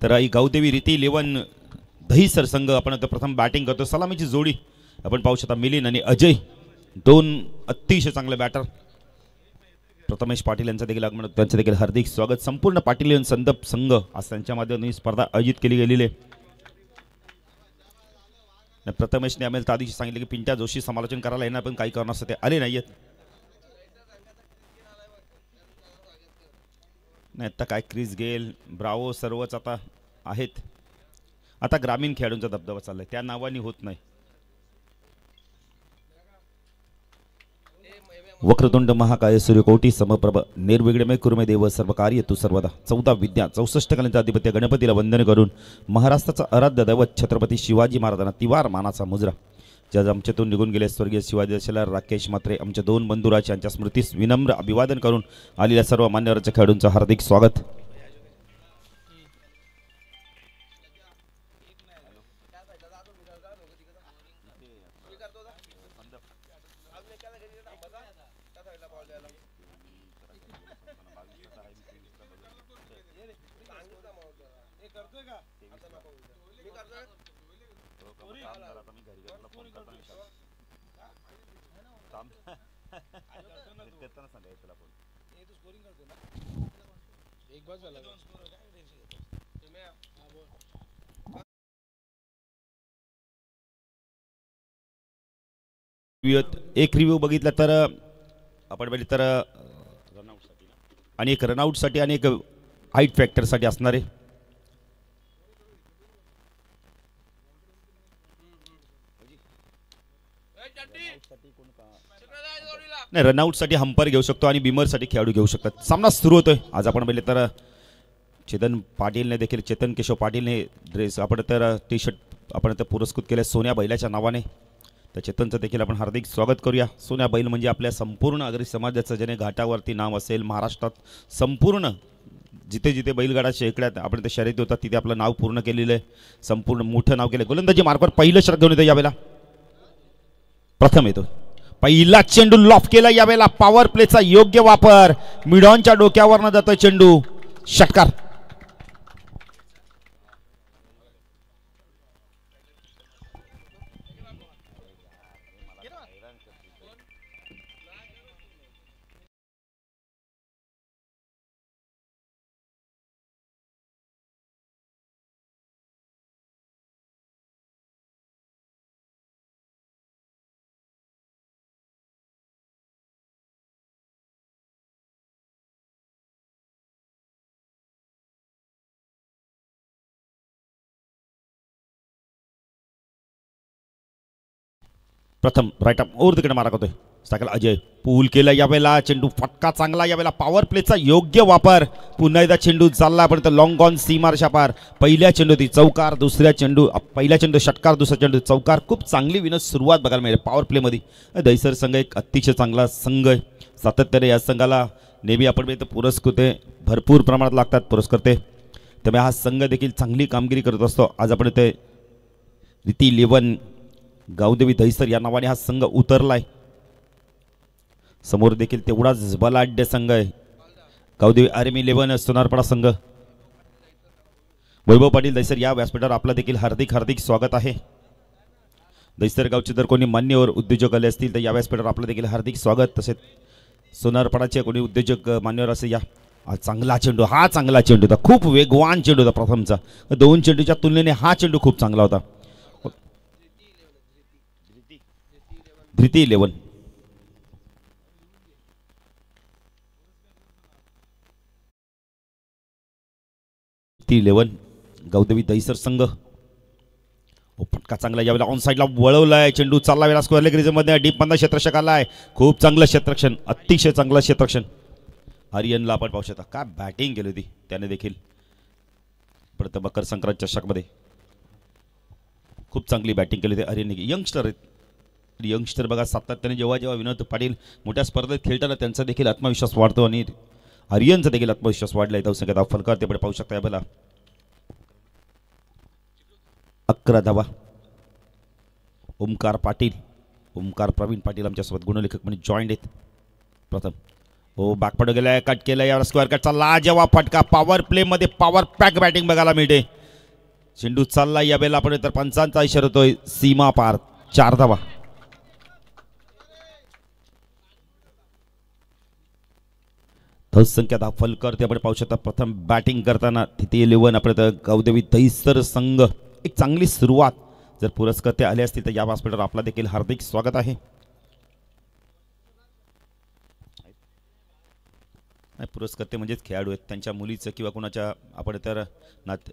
तर ही गावदेवी रीती 11 दहीसर संघ आपण आता प्रथम बॅटिंग करतो। सलामीची जोडी आपण पाहू शकता, मिलिंद आणि अजय, दोन अतिशय चांगले बॅटर। प्रथमेश पाटील यांचं देखील आगमन, त्यांचं देखील हार्दिक स्वागत। संपूर्ण पाटील संदप संघ आज त्यांच्या माध्यमातून स्पर्धा आयोजित केली गेलेली आहे। प्रथमेशने आम्हाला त्या दिवशी सांगितले की पिंट्या जोशी समालोचन करायला येणार, पण काही कारणास्तव ते आले नाहीयेत। नाही आता काय क्रिस गेल, ब्रावो सर्वच आता आहेत। आता ग्रामीण खेळाडूंचा दबदबा चाललाय, त्या नावाने होत नाही। वक्रतुंड महाकाय सूर्यकोटी समप्रभ निर्विघ्नमय कुरुमे देव सर्व कार्य तू सर्वदा। 14 विद्या 64 कलांचा अधिपत्य गणपतीला वंदन करून महाराष्ट्राचा आराध्य दैवत छत्रपती शिवाजी महाराजांना तिवार मानाचा मुजरा। ज्या आमच्यातून निघून गेले स्वर्गीय शिवाजी दशला राकेश मात्रे, आमच्या दोन बंधुराज यांच्या स्मृतीस विनम्र अभिवादन करून आलेल्या सर्व मान्यवरांच्या खेळाडूंचं हार्दिक स्वागत। एक रिव्ह्यू बघितला तर आपण बघितलं तर आणि एक रनआउटसाठी आणि एक हाईट फॅक्टरसाठी असणारे। नाही रनआउटसाठी हंपर घेऊ शकतो आणि बिमरसाठी खेळाडू घेऊ शकतात। सामना सुरू होतोय। आज आपण बघितलं तर चेतन पाटीलने देखील, चेतन केशव पाटीलने ड्रेस आपण तर टी शर्ट आपण तर पुरस्कृत केले सोन्या बैलाच्या नावाने। तर चेतनचं देखील आपण हार्दिक स्वागत करूया। सोन्या बैल म्हणजे आपल्या संपूर्ण आगरी समाजाचं ज्याने घाटावरती नाव असेल, महाराष्ट्रात संपूर्ण जिथे जिथे बैलगाडा शेकड्यात आपण ते शर्यती होतात तिथे आपलं नाव पूर्ण केलेलं आहे, संपूर्ण मोठं नाव केलं। गोलंदाजी मार्फत पहिलं षटक घेऊन येतो यावेळेला, प्रथम येतो पहिला चेंडू लॉफ केला यावेळेला, पॉवर प्लेचा योग्य वापर, मिडॉनच्या डोक्यावरनं जातोय चेंडू, षटकार। प्रथम राईट अप ओव्हर तिकडे मारा करतोय सायकल अजय, पूल केला यावेळेला, चेंडू फटका चांगला यावेळेला, पॉवर प्लेचा योग्य वापर, पुन्हा एकदा चेंडू चालला पण लॉंग ऑन सीमारच्या पार। पहिल्या चेंडू ती चौकार, दुसऱ्या चेंडू पहिल्या चेंडू षटकार, दुसरा चेंडू चौकार। खूप चांगली विनोद सुरुवात बघायला मिळेल पॉवर प्लेमध्ये। दहीसर संघ एक अतिशय चांगला संघ आहे, सातत्याने या संघाला नेहमी आपण पुरस्कृत भरपूर प्रमाणात लागतात पुरस्कर्ते, त्यामुळे हा संघ देखील चांगली कामगिरी करत असतो। आज आपण इथे रीती 11 गावदेवी दहीसर या नावाने हा संघ उतरलाय। समोर देखील तेवढाच बलाढ्य संघ आहे गावदेवी आर्मी 11 सोनारपाडा संघ। वैभव पाटील दहीसर या व्यासपीठावर आपलं देखील हार्दिक हार्दिक स्वागत आहे। दहीसर गावचे जर कोणी मान्यवर उद्योजक आले असतील तर या व्यासपीठावर आपलं देखील हार्दिक स्वागत। तसेच सोनारपाडाचे कोणी उद्योजक मान्यवर असे या। हा चांगला चेंडू, हा चांगला चेंडू होता, खूप वेगवान चेंडू होता प्रथमचा, दोन चेंडूच्या तुलनेने हा चेंडू खूप चांगला होता। रीती 11 गावदेवी दहीसर संघ। फटका चांगला यावेळेला ऑन साईडला वळवलाय, चेंडू चालला वेळा स्क्वेअर लेग मध्ये डीप मध्ये क्षेत्ररक्षक आलाय, खूप चांगलं क्षेत्ररक्षण, अतिशय चांगलं क्षेत्ररक्षण। आर्यनला आपण पाहू शकता काय बॅटिंग केली होती त्याने देखील, परत मकर संक्रांत चषकमध्ये खूप चांगली बॅटिंग केली होती आर्यनने। यंगस्टर बघा सातत्याने जेव्हा जेव्हा विनोद पाटील मोठ्या स्पर्धेत खेळताना त्यांचा देखील आत्मविश्वास वाढतो आणि आर्यनचा देखील आत्मविश्वास वाढला। इथं संख्या फलकार ते पाहू शकता यावेळेला 11 धावा। ओमकार पाटील, ओमकार प्रवीण पाटील आमच्यासोबत गुणलेखक म्हणून जॉईंड आहेत। प्रथम हो बॅकपड गेलाय, कट केलाय, यावर स्क्वेअर कटचा लाजवाब फटका. पॉवर प्ले मध्ये पॉवर पॅक बॅटिंग बघायला मिळते. चेंडू चालला या बेला आपण तर पंचांचा इशारा होतोय. सीमा पार 4 धावा. संख्या दाखल करते आपण पाहू शकता. प्रथम बॅटिंग करताना तिथे 11 आपण गावदेवी दहिसर संघ एक चांगली सुरुवात जर पुरस्कर्ते आले असतील तर या व्यासपीठावर आपला देखील हार्दिक स्वागत आहे. पुरस्कर्ते म्हणजेच खेळाडू आहेत, त्यांच्या मुलीचं किंवा कोणाच्या आपण तर नात.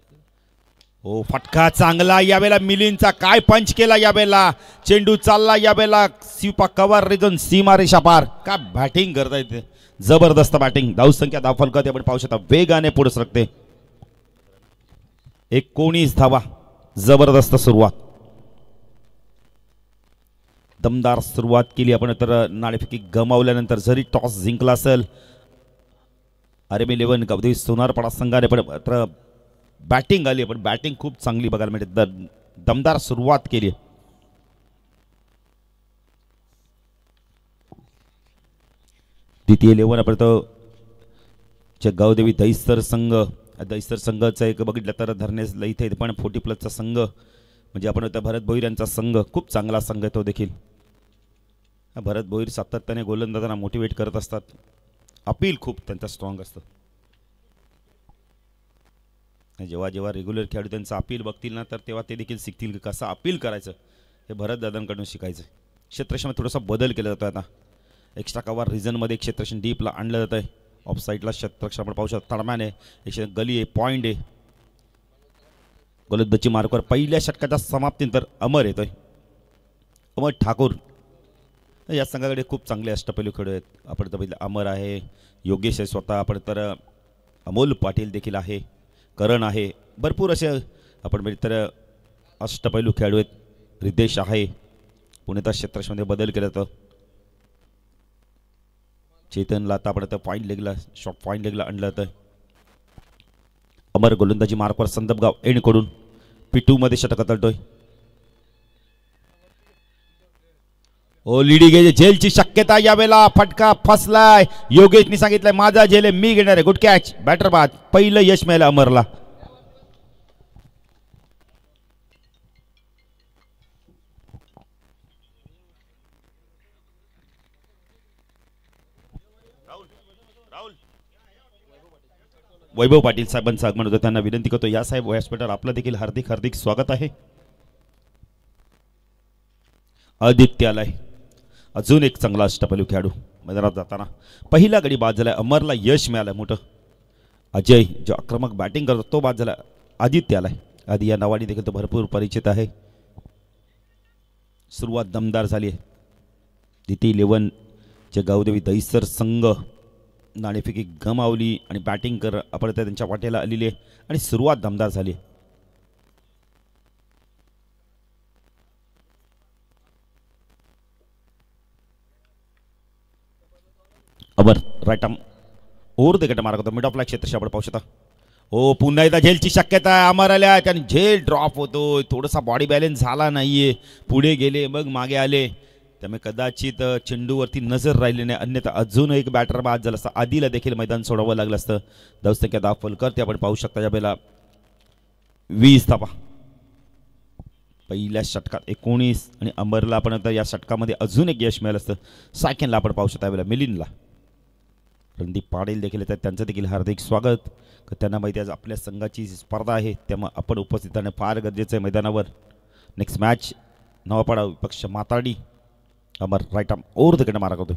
हो फटका चांगला यावेळेला मिलिंदचा. काय पंच केला यावेळेला. चेंडू चालला यावेळेला सीपा कव्हर रिजन सीमा रेषा पार. का बॅटिंग करता येते, जबरदस्त बॅटिंग. धावसंख्या दाखल करते आपण पाहू शकता. वेगाने पुढे सरकते. 19 धावा. जबरदस्त सुरुवात, दमदार सुरुवात केली आपण तर नाणेफेकी गमावल्यानंतर जरी टॉस जिंकला असेल आर्मी 11 गावदेवी सोनारपाडा संघाने पण बॅटिंग आली, पण बॅटिंग खूप चांगली बघायला मिळते. दमदार सुरुवात केली. द्वितीय 11 आपण तो गावदेवी दहिसर संघाचा एक बघितलं तर धरण्यास इथे पण 40+ संघ म्हणजे आपण भरत भोईर यांचा संघ खूप चांगला संघ आहे तो देखील. भरत भोईर सातत्याने गोलंदाजांना मोटिवेट करत असतात. अपील खूप त्यांचा स्ट्रॉंग असतं. जेव्हा जेव्हा रेग्युलर खेळाडू त्यांचं अपील बघतील ना तर तेव्हा ते देखील शिकतील की कसं अपील करायचं हे भरत दादांकडून शिकायचं. क्षेत्रक्षेत्रात थोडासा बदल केला जातो. आता एक्स्ट्रा कव्हर रिजनमध्ये क्षेत्रक्षण डीपला आणलं जात आहे. ऑफ साईडला क्षेत्रक्षण आपण पाहू शकतो. तडमॅन आहे, गली आहे, पॉईंट आहे. गोलंदाजी मार्कवर पहिल्या षटकाच्या समाप्तीनंतर अमर येतोय. अमर ठाकूर या संघाकडे खूप चांगले अष्टपैलू खेळाडू आहेत. आपण तर बघितलं अमर आहे, योगेश आहे स्वतः, आपण तर अमोल पाटील देखील आहे, करण आहे. भरपूर असे आपण बघितलं तर अष्टपैलू खेळाडू आहेत. रितेश आहे. पुण्याच्या क्षेत्रक्षमध्ये बदल केला जातो. चेतनला आता आपण आता पॉईंट लेगला शॉर्ट पॉईंट लेगला आणलं जातं. अमर गोलंदाजी मार्कवर संदपगाव एंडकडून P2 मध्ये षटक तळतोय. ओ लिडी घे झेलची शक्यता यावेळेला. फटका फसलाय. योगेशनी सांगितलंय माझा झेल मी घेणार आहे. Good catch. बॅटर बाद. पहिलं यश मिळालं अमरला. वैभव पाटील साहेबांचं आगमन होतं. त्यांना विनंती करतो या साहेब व्यासपीठावर आपलं देखील हार्दिक हार्दिक स्वागत आहे. आदित्य आलाय, अजून एक चांगला अष्टपैलू खेळाडू. मैदानात जाताना पहिला गडी बाद झालाय. अमरला यश मिळालंय मोठं. अजय जो आक्रमक बॅटिंग करतो तो बाद झाला. आदित्य आलाय. आदी या नावाने देखील तो भरपूर परिचित आहे. सुरुवात दमदार झाली आहे. द्वितीय 11 चे गावदेवी दहिसर संघ नाणेफेकी गमावली आणि बॅटिंग कर आपण त्यांच्या वाटेला आलेली आहे आणि सुरुवात दमदार झाली. Amar right arm over the गट मार्ग होता. मिड ऑफ लाईक क्षेत्र आपण पाहू शकता. हो पुन्हा एकदा झेलची शक्यता आहे. अमर आल्या त्याने झेल ड्रॉप होतो. थोडासा बॉडी बॅलन्स झाला नाहीये. पुढे गेले मग मागे आले, त्यामुळे कदाचित चेंडूवरती नजर राहिली नाही. अन्यथा अजून एक बॅटर बाद झाला असता. आधीला देखील मैदान सोडावं लागलं असतं. धावसंख्या दाखल करते आपण पाहू शकता. यावेळेला 20 धावा. पहिल्या षटकात 19 आणि अमरला आपण आता या षटकामध्ये अजून एक यश मिळालं असतं. सेकंडला आपण पाहू शकता यावेळेला मिलिंदला. रणदीप पाटील देखील येतात, त्यांचं देखील हार्दिक स्वागत. त्यांना माहिती आज आपल्या संघाची स्पर्धा आहे त्यामुळे आपण उपस्थित राहणे फार गरजेचं आहे मैदानावर. नेक्स्ट मॅच नवापाडा विपक्ष माताडी. Amar right arm over the गट मारा करतोय.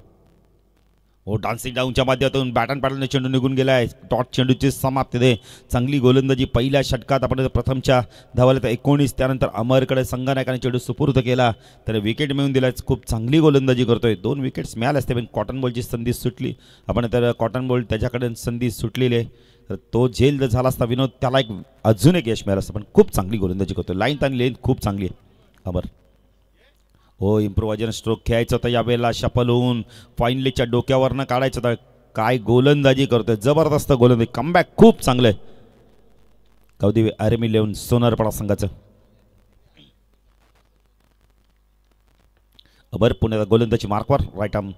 हो डान्सिंग डाऊनच्या माध्यमातून बॅटन पॅटलने चेंडू निघून गेला आहे. डॉट चेंडूची समाप्ती दे. चांगली गोलंदाजी पहिल्या षटकात आपण प्रथमच्या धावाला तर 19. त्यानंतर अमरकडे संघनायकाने चेंडू सुपूर्द केला तर विकेट मिळवून दिला. खूप चांगली गोलंदाजी करतोय. 2 विकेट्स मिळाल्या असते पण कॉटन बॉलची संधी सुटली. आपण तर कॉटन बॉल त्याच्याकडे संधी सुटलेली आहे तर तो झेल जर झाला असता विनोद त्याला एक अजून एक यश मिळालं असतं. पण खूप चांगली गोलंदाजी करतोय. लाईन आणि लेंथ खूप चांगली आहे अमर. हो इम्प्रोव्हायझन स्ट्रोक खेळायचं होतं यावेळेला. शफल होऊन फाईनलीच्या डोक्यावरनं काढायचं होतं. काय गोलंदाजी करतोय. जबरदस्त गोलंदाजी. कमबॅक खूप चांगलं आहे गावदेवी आर्मी 11 सोनारपाडा संघाचं. अबर पुण्याचा गोलंदाजी मार्कवर राईट आर्म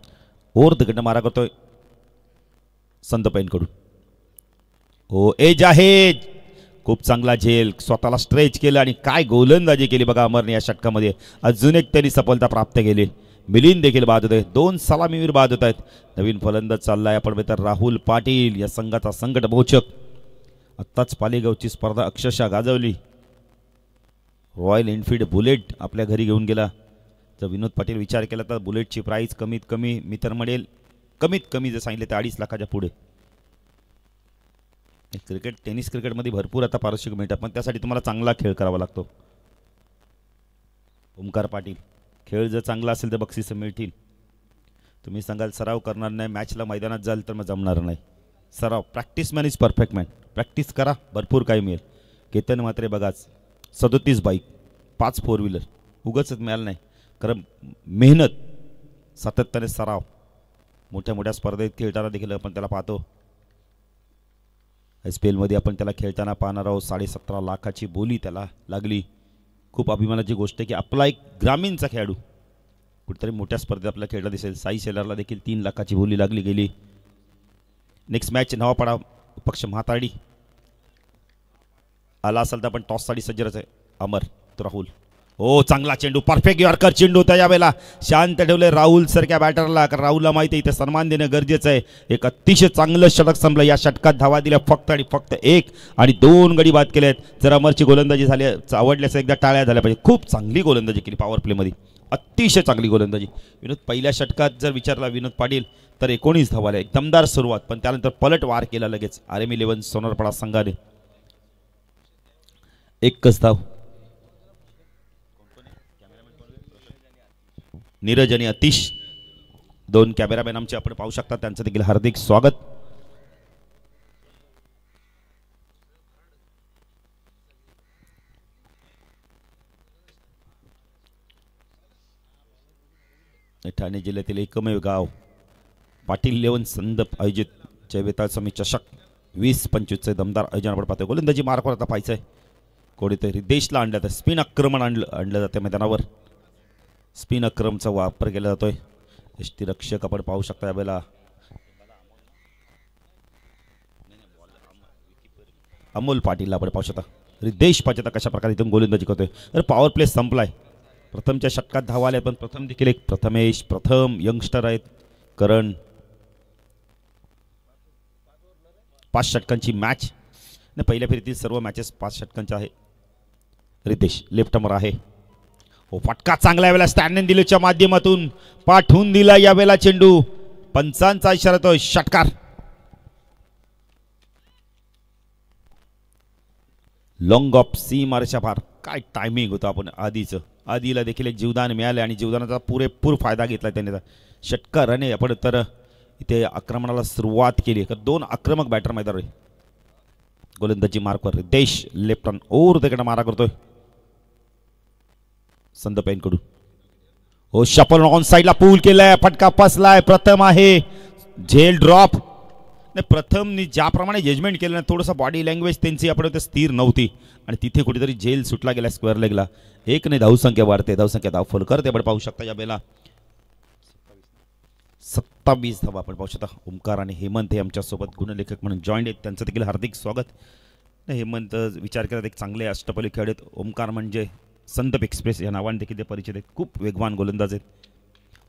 ओव्हर द गट मारा करतोय. संत पैनकडून. हो एज आहे, खूप चांगला झेल, स्वतःला स्ट्रेच केलं आणि काय गोलंदाजी केली बघा अमरने या षटकामध्ये. अजून एक त्यांनी सफलता प्राप्त केली. मिलिंद देखील बाद होत आहे, 2 सलामीवीर बाद होत आहेत. नवीन फलंदाज चाललाय आपण तर राहुल पाटील, या संघाचा संकट मोचक. आत्ताच पालेगावची स्पर्धा अक्षरशः गाजवली. रॉयल एनफील्ड बुलेट आपल्या घरी घेऊन गेला. जर विनोद पाटील विचार केला तर बुलेटची प्राईस कमीत कमी मी तर म्हणेल कमीत कमी जर सांगितले तर 2.5 लाखाच्या पुढे. क्रिकेट टेनिस क्रिकेटमध्ये भरपूर आता पारितोषिक मिळतात, पण त्यासाठी तुम्हाला चांगला खेळ करावा लागतो. ओमकार पाटील, खेळ जर चांगला असेल तर बक्षिसं मिळतील. तुम्ही सांगाल सराव करणार नाही, मॅचला मैदानात जाल तर मग जमणार नाही. सराव, practice man is perfect man. Practice करा, भरपूर काही मिळेल. केतन मात्रे बघाच, 37 बाईक, 5 4 व्हीलर, उगाच मिळालं नाही. कारण मेहनत, सातत्याने सराव. मोठ्या मोठ्या स्पर्धेत खेळताना देखील आपण त्याला पाहतो. IPL मध्ये आपण त्याला खेळताना पाहणार आहोत. 17.5 लाखाची बोली त्याला लागली. खूप अभिमानाची गोष्ट आहे की आपला एक ग्रामीणचा खेळाडू कुठेतरी मोठ्या स्पर्धेत आपल्याला खेळला दिसेल. साई शेलारला देखील 3 लाखाची बोली लागली गेली. नेक्स्ट मॅच नवापाडा पक्ष म्हाताडी. आला असेल तर आपण टॉससाठी सज्जच आहे. अमर तो राहुल. हो चांगला चेंडू, परफेक्ट यॉर्कर चेंडू. त्या वेळेला शांत ठेवले राहुल सारख्या बॅटरला, कारण राहुलला माहिती आहे इथे सन्मान देणं गरजेचं आहे. एक अतिशय चांगलं षटक संपलं. या षटकात धावा दिल्या फक्त आणि फक्त 1 आणि 2 गडी बाद केले आहेत. जर अमरची गोलंदाजी झाली आवडल्यास एकदा टाळ्या झाल्या पाहिजे. खूप चांगली गोलंदाजी केली पॉवर प्लेमध्ये, अतिशय चांगली गोलंदाजी. विनोद पहिल्या षटकात जर विचारला विनोद पाटील तर 19 धावा आल्या, एक दमदार सुरुवात, पण त्यानंतर पलट वार केला लगेच RM11 सोनारपाडा संघाने. एकच धाव. नीरज आणि अतिश, 2 कॅमेरामॅन आमचे आपण पाहू शकता, त्यांचं देखील हार्दिक स्वागत. ठाणे जिल्ह्यातील एकमेव गाव पाटील 11 संदप आयोजित जयवेताळ समी चषक 20-25 दमदार आयोजन आपण पाहतोय. गोलंदाजी मार्कवर आता पाहायचंय. कोणीतरी देशला आणलं तर स्पिन आक्रमण आणलं जाते मैदानावर. स्पिन आक्रमणचा वापर केला जातोय. यष्टीरक्षक आपण पाहू शकता यावेळेला अमोल पाटील आपण पाहू शकता. रिदेश पाचता कशा प्रकारे इथून गोलंदाजी करतोय. तर पॉवर प्ले संपलाय. प्रथमच्या षटकात धावा आल्या, पण प्रथम देखील एक प्रथमेश प्रथम यंगस्टर आहेत. करण 5 षटकांची मॅच, पहिल्या फेरीतील सर्व मॅचेस 5 षटकांच्या आहे. रितेश लेफ्ट अमर आहे. हो फटका चांगला यावेळेला स्टॅन्डन दिलेच्या माध्यमातून पाठवून दिला यावेळेला चेंडू. पंचांचा इशारा तो षटकार. लॉंग ऑफ सी मारच्या पार. काय टायमिंग होतं आपण आधीचं. आधीला देखील एक जीवदान मिळाले आणि जीवदानाचा पुरेपूर फायदा घेतला त्याने. षटकाराने आपण तर इथे आक्रमणाला सुरुवात केली. 2 आक्रमक बॅटर मैदानावर. गोलंदाजी मार्कवर देश लेफ्ट ऑन ओर तिकडे मारा करतोय संत पैनकडून. हो शपल ऑन साइडला पूल केलाय, फटका फसलाय. प्रथम आहे, झेल ड्रॉप. नाही प्रथम ज्याप्रमाणे जजमेंट केलं ना, थोडंसं बॉडी लँग्वेज त्यांची आपण स्थिर नव्हती आणि तिथे कुठेतरी झेल सुटला गेला स्क्वेअर लेगला. 1 ने धावसंख्या वाढते, धावसंख्या धाव फॉल करते. आपण पाहू शकता या बेला 27 धावा आपण पाहू शकता. ओमकार आणि हेमंत हे आमच्यासोबत गुणलेखक म्हणून जॉईंट आहेत, त्यांचं देखील हार्दिक स्वागत. हेमंत विचार केला एक चांगले अष्टपैलू खेळाडू आहेत. ओमकार म्हणजे संदप एक्सप्रेस या नावाने देखील ते परिचित आहेत. खूप वेगवान गोलंदाज आहेत.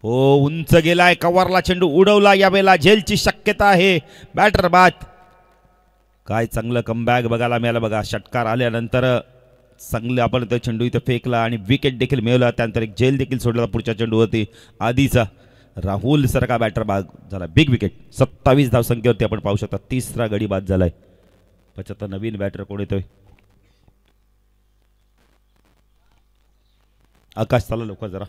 हो उंच गेलाय, कव्हरला चेंडू उडवला. यावेळेला झेलची शक्यता आहे. बॅटर बाद. काय चांगलं कमबॅक बघायला मिळालं बघा. षटकार आल्यानंतर चांगलं आपण तो चेंडू इथं फेकला आणि विकेट देखील मिळवला. त्यानंतर एक झेल देखील सोडला पुढच्या चेंडूवरती. आधीचा राहुल सारखा बॅटर बाद झाला. Big wicket. 27 धावसंख्येवरती आपण पाहू शकता. 3रा गडी बाद झालाय. 75 नवीन बॅटर कोण येतोय. आकाश चालू लवकर जरा.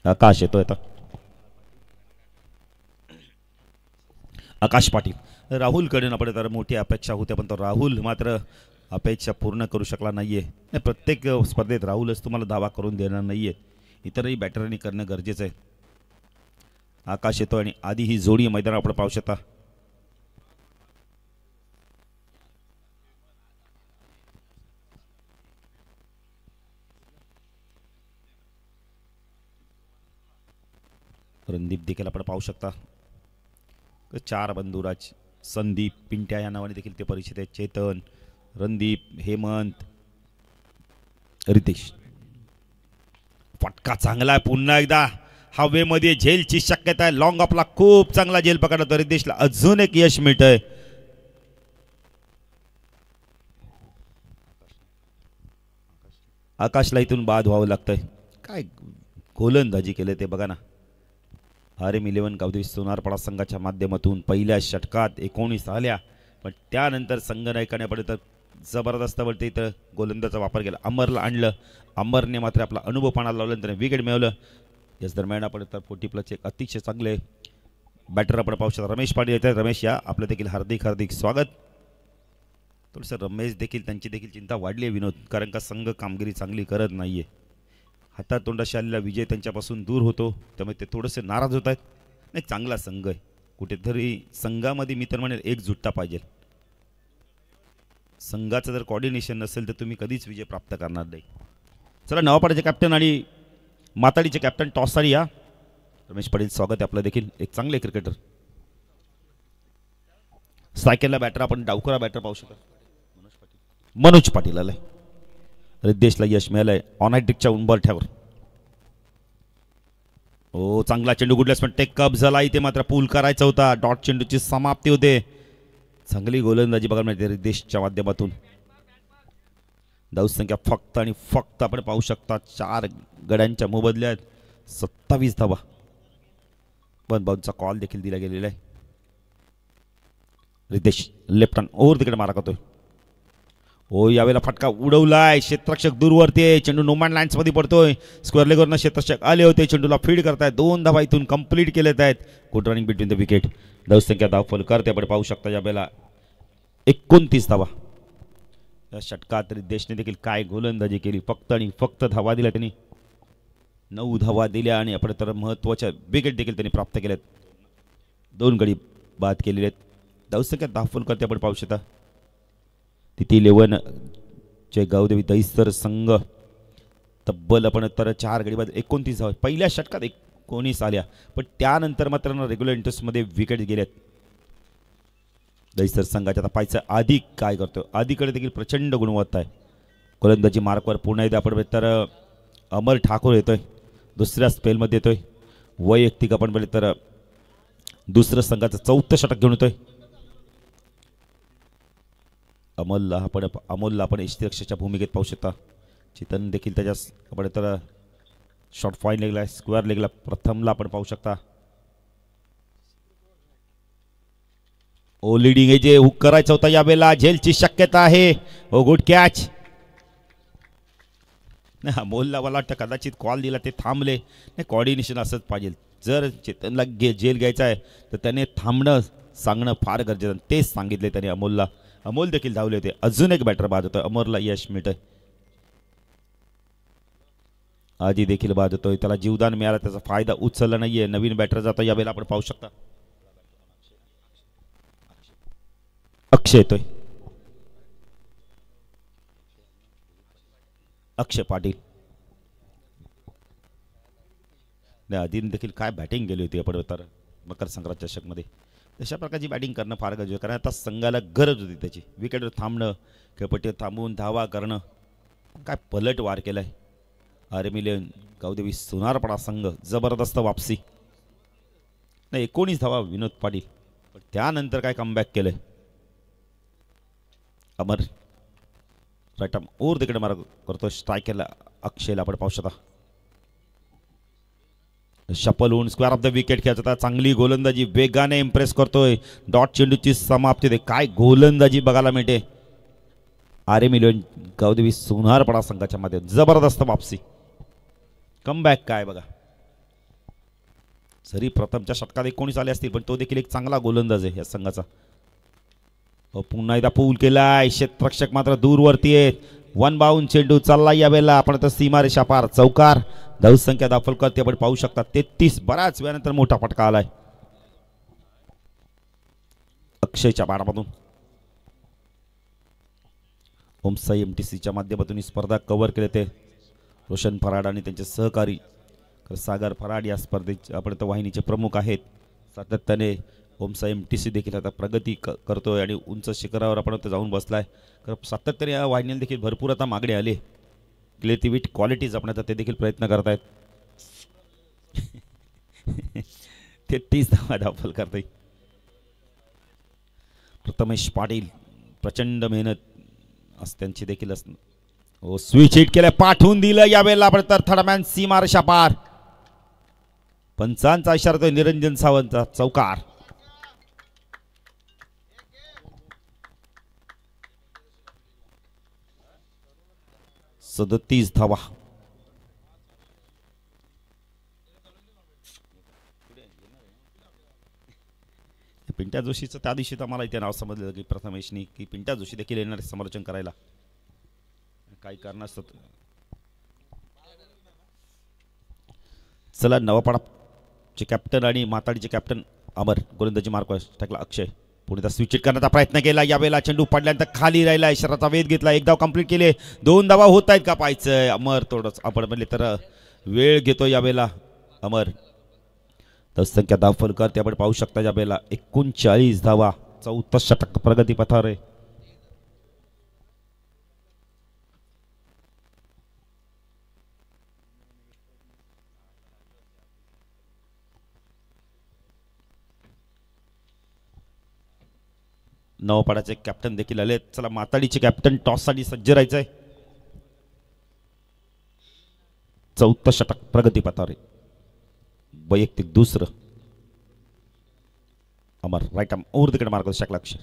आकाश येतोय आता. आकाश पाटील. राहुलकडून आपण तर मोठी अपेक्षा होत्या, पण तो राहुल मात्र अपेक्षा पूर्ण करू शकला नाहीये. प्रत्येक स्पर्धेत राहुलच तुम्हाला धावा करून देणार नाहीये. इतरही बॅटरांनी करणं गरजेचं आहे. आकाश येतो आणि आधी ही जोडी मैदानावर आपण पाहू शकता. रणदीप देखील आपण पाहू शकता. 4 बंधुराज संदीप पिंट्या या नावाने देखील ते परिचित आहेत. चेतन, रणदीप, हेमंत, रितेश. फटका चांगला आहे. पुन्हा एकदा हवेमध्ये झेलची शक्यता आहे. लॉंग ऑफला खूप चांगला झेल पकडतो रितेशला. अजून एक यश मिळतंय. आकाशला इथून बाद व्हावं लागतंय. काय गोलंदाजी केलं ते बघा ना. RM11 गावदेवी सोनारपाडा संघाच्या माध्यमातून पहिल्या षटकात 19 आल्या, पण त्यानंतर संघनायकाने आपण तर जबरदस्तवरती इथं गोलंदाजाचा वापर केला. अमरला आणलं. अमरने मात्र आपला अनुभव पाण्याला लावला, त्याने विकेट मिळवलं. याच दरम्यान आपण तर 40+ एक अतिशय चांगले बॅटर आपण पाहू शकतो. रमेश पाटील येतात. रमेश या आपलं देखील हार्दिक हार्दिक स्वागत. थोडंसं रमेश देखील त्यांची देखील चिंता वाढली आहे विनोद, कारण का संघ कामगिरी चांगली करत नाहीये. हातातोंडाशी आलेला विजय त्यांच्यापासून दूर होतो, त्यामुळे ते थोडेसे नाराज होत आहेत. नाही, चांगला संघ आहे. कुठेतरी संघामध्ये मी तर म्हणेल एकजुटता पाहिजे. संघाचं जर कोऑर्डिनेशन नसेल तर तुम्ही कधीच विजय प्राप्त करणार नाही. चला, नवापाड्याचे कॅप्टन आणि माताडीचे कॅप्टन टॉससाठी या. रमेश पाटील स्वागत आहे आपलं देखील. एक चांगले क्रिकेटर. सायकलला बॅटर आपण डावकरा बॅटर पाहू शकतो. मनोज पाटील आलाय. रिद्धेशला यश मिळालंय ऑनॅटिकच्या उंबरठ्यावर. हो, चांगला चेंडू गुडलेस पण टेक कप झाला. इथे मात्र पूल करायचा होता. डॉट चेंडूची समाप्ती होते. चांगली गोलंदाजी बघायला मिळते रिद्धेशच्या माध्यमातून. धावसंख्या फक्त आणि फक्त आपण पाहू शकता 4 गड्यांच्या मोबदल्यात 27 धावा. पण बाउन्सचा कॉल देखील दिला गेलेला आहे. रिद्धेश लेफ्ट हँड ओव्हर तिकडे मारा करतोय. हो, यावेळेला फटका उडवलाय. क्षेत्ररक्षक दूरवरती आहे. चेंडू नोमॅन लँड्स मध्ये पडतोय. स्क्वेअर लेगवरनं क्षेत्ररक्षक आले होते. चेंडूला फीड करतायत. 2 धावा इथून कंप्लीट केलेत आहेत. Good running between the wicket. धावसंख्या धावफल करते आपण पाहू शकता. यावेळेला 29 धावा. या षटकात रिद्धेशने देखील काय गोलंदाजी केली. फक्त आणि फक्त धावा दिल्या त्यांनी. 9 धावा दिल्या आणि आपण तर महत्त्वाच्या विकेट देखील त्यांनी प्राप्त केल्यात. 2 गडी बाद केलेले आहेत. धावसंख्या धावफल करते आपण पाहू शकता. तिथे 11 चे गावदेवी दहिसर संघ तब्बल आपण तर 4 गडी बाद 29 धावा. पहिल्या षटकात 19 आल्या, पण त्यानंतर मात्र रेग्युलर इंटरेस्टमध्ये विकेट गेल्यात. दहिसर संघाच्या आता पाहायचं आधी काय करतो. आधीकडे देखील प्रचंड गुणवत्ता आहे. गोलंदाजी मार्कवर पुन्हा एकदा आपण तर अमर ठाकूर येतोय. दुसऱ्या स्पेलमध्ये येतोय. वैयक्तिक आपण बघितलं तर दुसरं संघाचं 4थं षटक घेऊन येतोय. अमोलला आपण यष्टिरक्षकाच्या भूमिकेत पाहू शकता. चेतन देखील त्याच्या आपण तर शॉर्ट फाईन लेगला स्क्वेअर लेगला प्रथमला आपण पाहू शकता. ओ लिडिंग जे हुक करायचा होता यावेळेला. झेलची शक्यता आहे. ओ गुड कॅच. नाही, अमोलला मला वाटतं कदाचित कॉल दिला ते थांबले. नाही, कोऑर्डिनेशन असंच पाहिजे. जर चेतनला झेल घ्यायचा आहे तर त्याने थांबणं सांगणं फार गरजेचं. तेच सांगितले त्याने अमोलला. अमोल देखील धावले होते. अजून एक बॅटर बाद होतोय. अमरला यश मिळतंय. आधी देखील बाद होतोय. त्याला जीवदान मिळालं, त्याचा फायदा उचलला नाहीये. नवीन बॅटर जातो यावेळेला आपण पाहू शकता. अक्षय येतोय. अक्षय पाटील. नाही, आधी देखील काय बॅटिंग केली होती आपण तर मकर संक्रांत चषकमध्ये. तशा प्रकारची बॅटिंग करणं फार गरजेचं आहे, कारण आता संघाला गरज होती त्याची. विकेटवर थांबणं, खेळपट्टीवर थांबून धावा करणं. काय पलट वार केलाय RM11 गावदेवी सोनारपाडा संघ. जबरदस्त वापसी. नाही, 19 धावा विनोद पाटील, पण त्यानंतर काय कमबॅक केलंय. अमर राईट आर्म ओव्हर तिकडे मारा करतो. स्ट्रायकरला अक्षयला आपण पाहू शकता. शपल होऊन स्क्वेअर ऑफ द विकेट खेळत. चांगली गोलंदाजी वेगाने इम्प्रेस करतोय. डॉट चेंडूची समाप्ती होते. काय गोलंदाजी बघायला मिळते RM11 गावदेवी सोनारपाडा संघाच्या मध्ये. जबरदस्त वापसी, कमबॅक काय बघा. जरी प्रथमच्या षटकात 19 आले असतील, पण तो देखील एक चांगला गोलंदाज आहे या संघाचा. पुन्हा एकदा पूल केलाय. क्षेत्ररक्षक मात्र दूरवरती आहेत. 1 बाउंड चेंडू चालला यावेळेला. आपण तर सीमारेषा पार चौकार. धावसंख्या दाखल करते आपण पाहू शकता 33. बराच वेळानंतर मोठा फटका आलाय अक्षयच्या बाणामधून. ओमसाई MTCच्या माध्यमातून ही स्पर्धा कव्हर केले ते रोशन फराड आणि त्यांचे सहकारी. सागर फराड या स्पर्धेचे आपण तर वाहिनीचे प्रमुख आहेत. सातत्याने ओमसा MTC देखील आता प्रगती करतोय आणि उंच शिखरावर आपण आता जाऊन बसलाय. सातत्याने या वाहिनीला देखील भरपूर आता मागणी आली. क्लेटिविट क्वालिटीज आपण आता ते देखील प्रयत्न करत आहेत. 33 धावा धावफल करते प्रथमेश पाटील. प्रचंड मेहनत त्यांची देखील असते. हो स्विच हिट केलं, पाठवून दिलं यावेळेला आपण तर थर्डमॅन सीमारेषा पार. पंचांचा इशारा तो निरंजन सावंतचा चौकार. सदतीस धावा. पिंट्या जोशीचं त्या दिवशी तर मला इथे नाव समजलं की प्रथमेशनी की पिंट्या जोशी देखील येणार समालोचन करायला. काही कारणास्तव चला नवापाडाचे कॅप्टन आणि माताडीचे कॅप्टन अमर गोलंदाजी मार्क टाकला. अक्षय पुढे स्विच हिट करण्याचा प्रयत्न केला. यावेळेला चेंडू पडल्यानंतर खाली राहिला. इशाराचा वेध घेतला. एक धाव कंप्लीट केले. 2 धावा होत आहेत का पाहायचंय. अमर थोडंच आपण म्हणले तर वेळ घेतो यावेळेला अमर. संख्या धावफल करते आपण पाहू शकता. यावेळेला 39 धावा. 14 षटक प्रगती पथावर आहे. नवपाडाचे कॅप्टन देखील आले. चला माताडीचे कॅप्टन टॉस साठी सज्ज राहायचंय. 14 षटक प्रगती पथावर आहे. वैयक्तिक दुसरं अमर राईट आर्म ओव्हर तिकडे मार्क शकला. अक्षय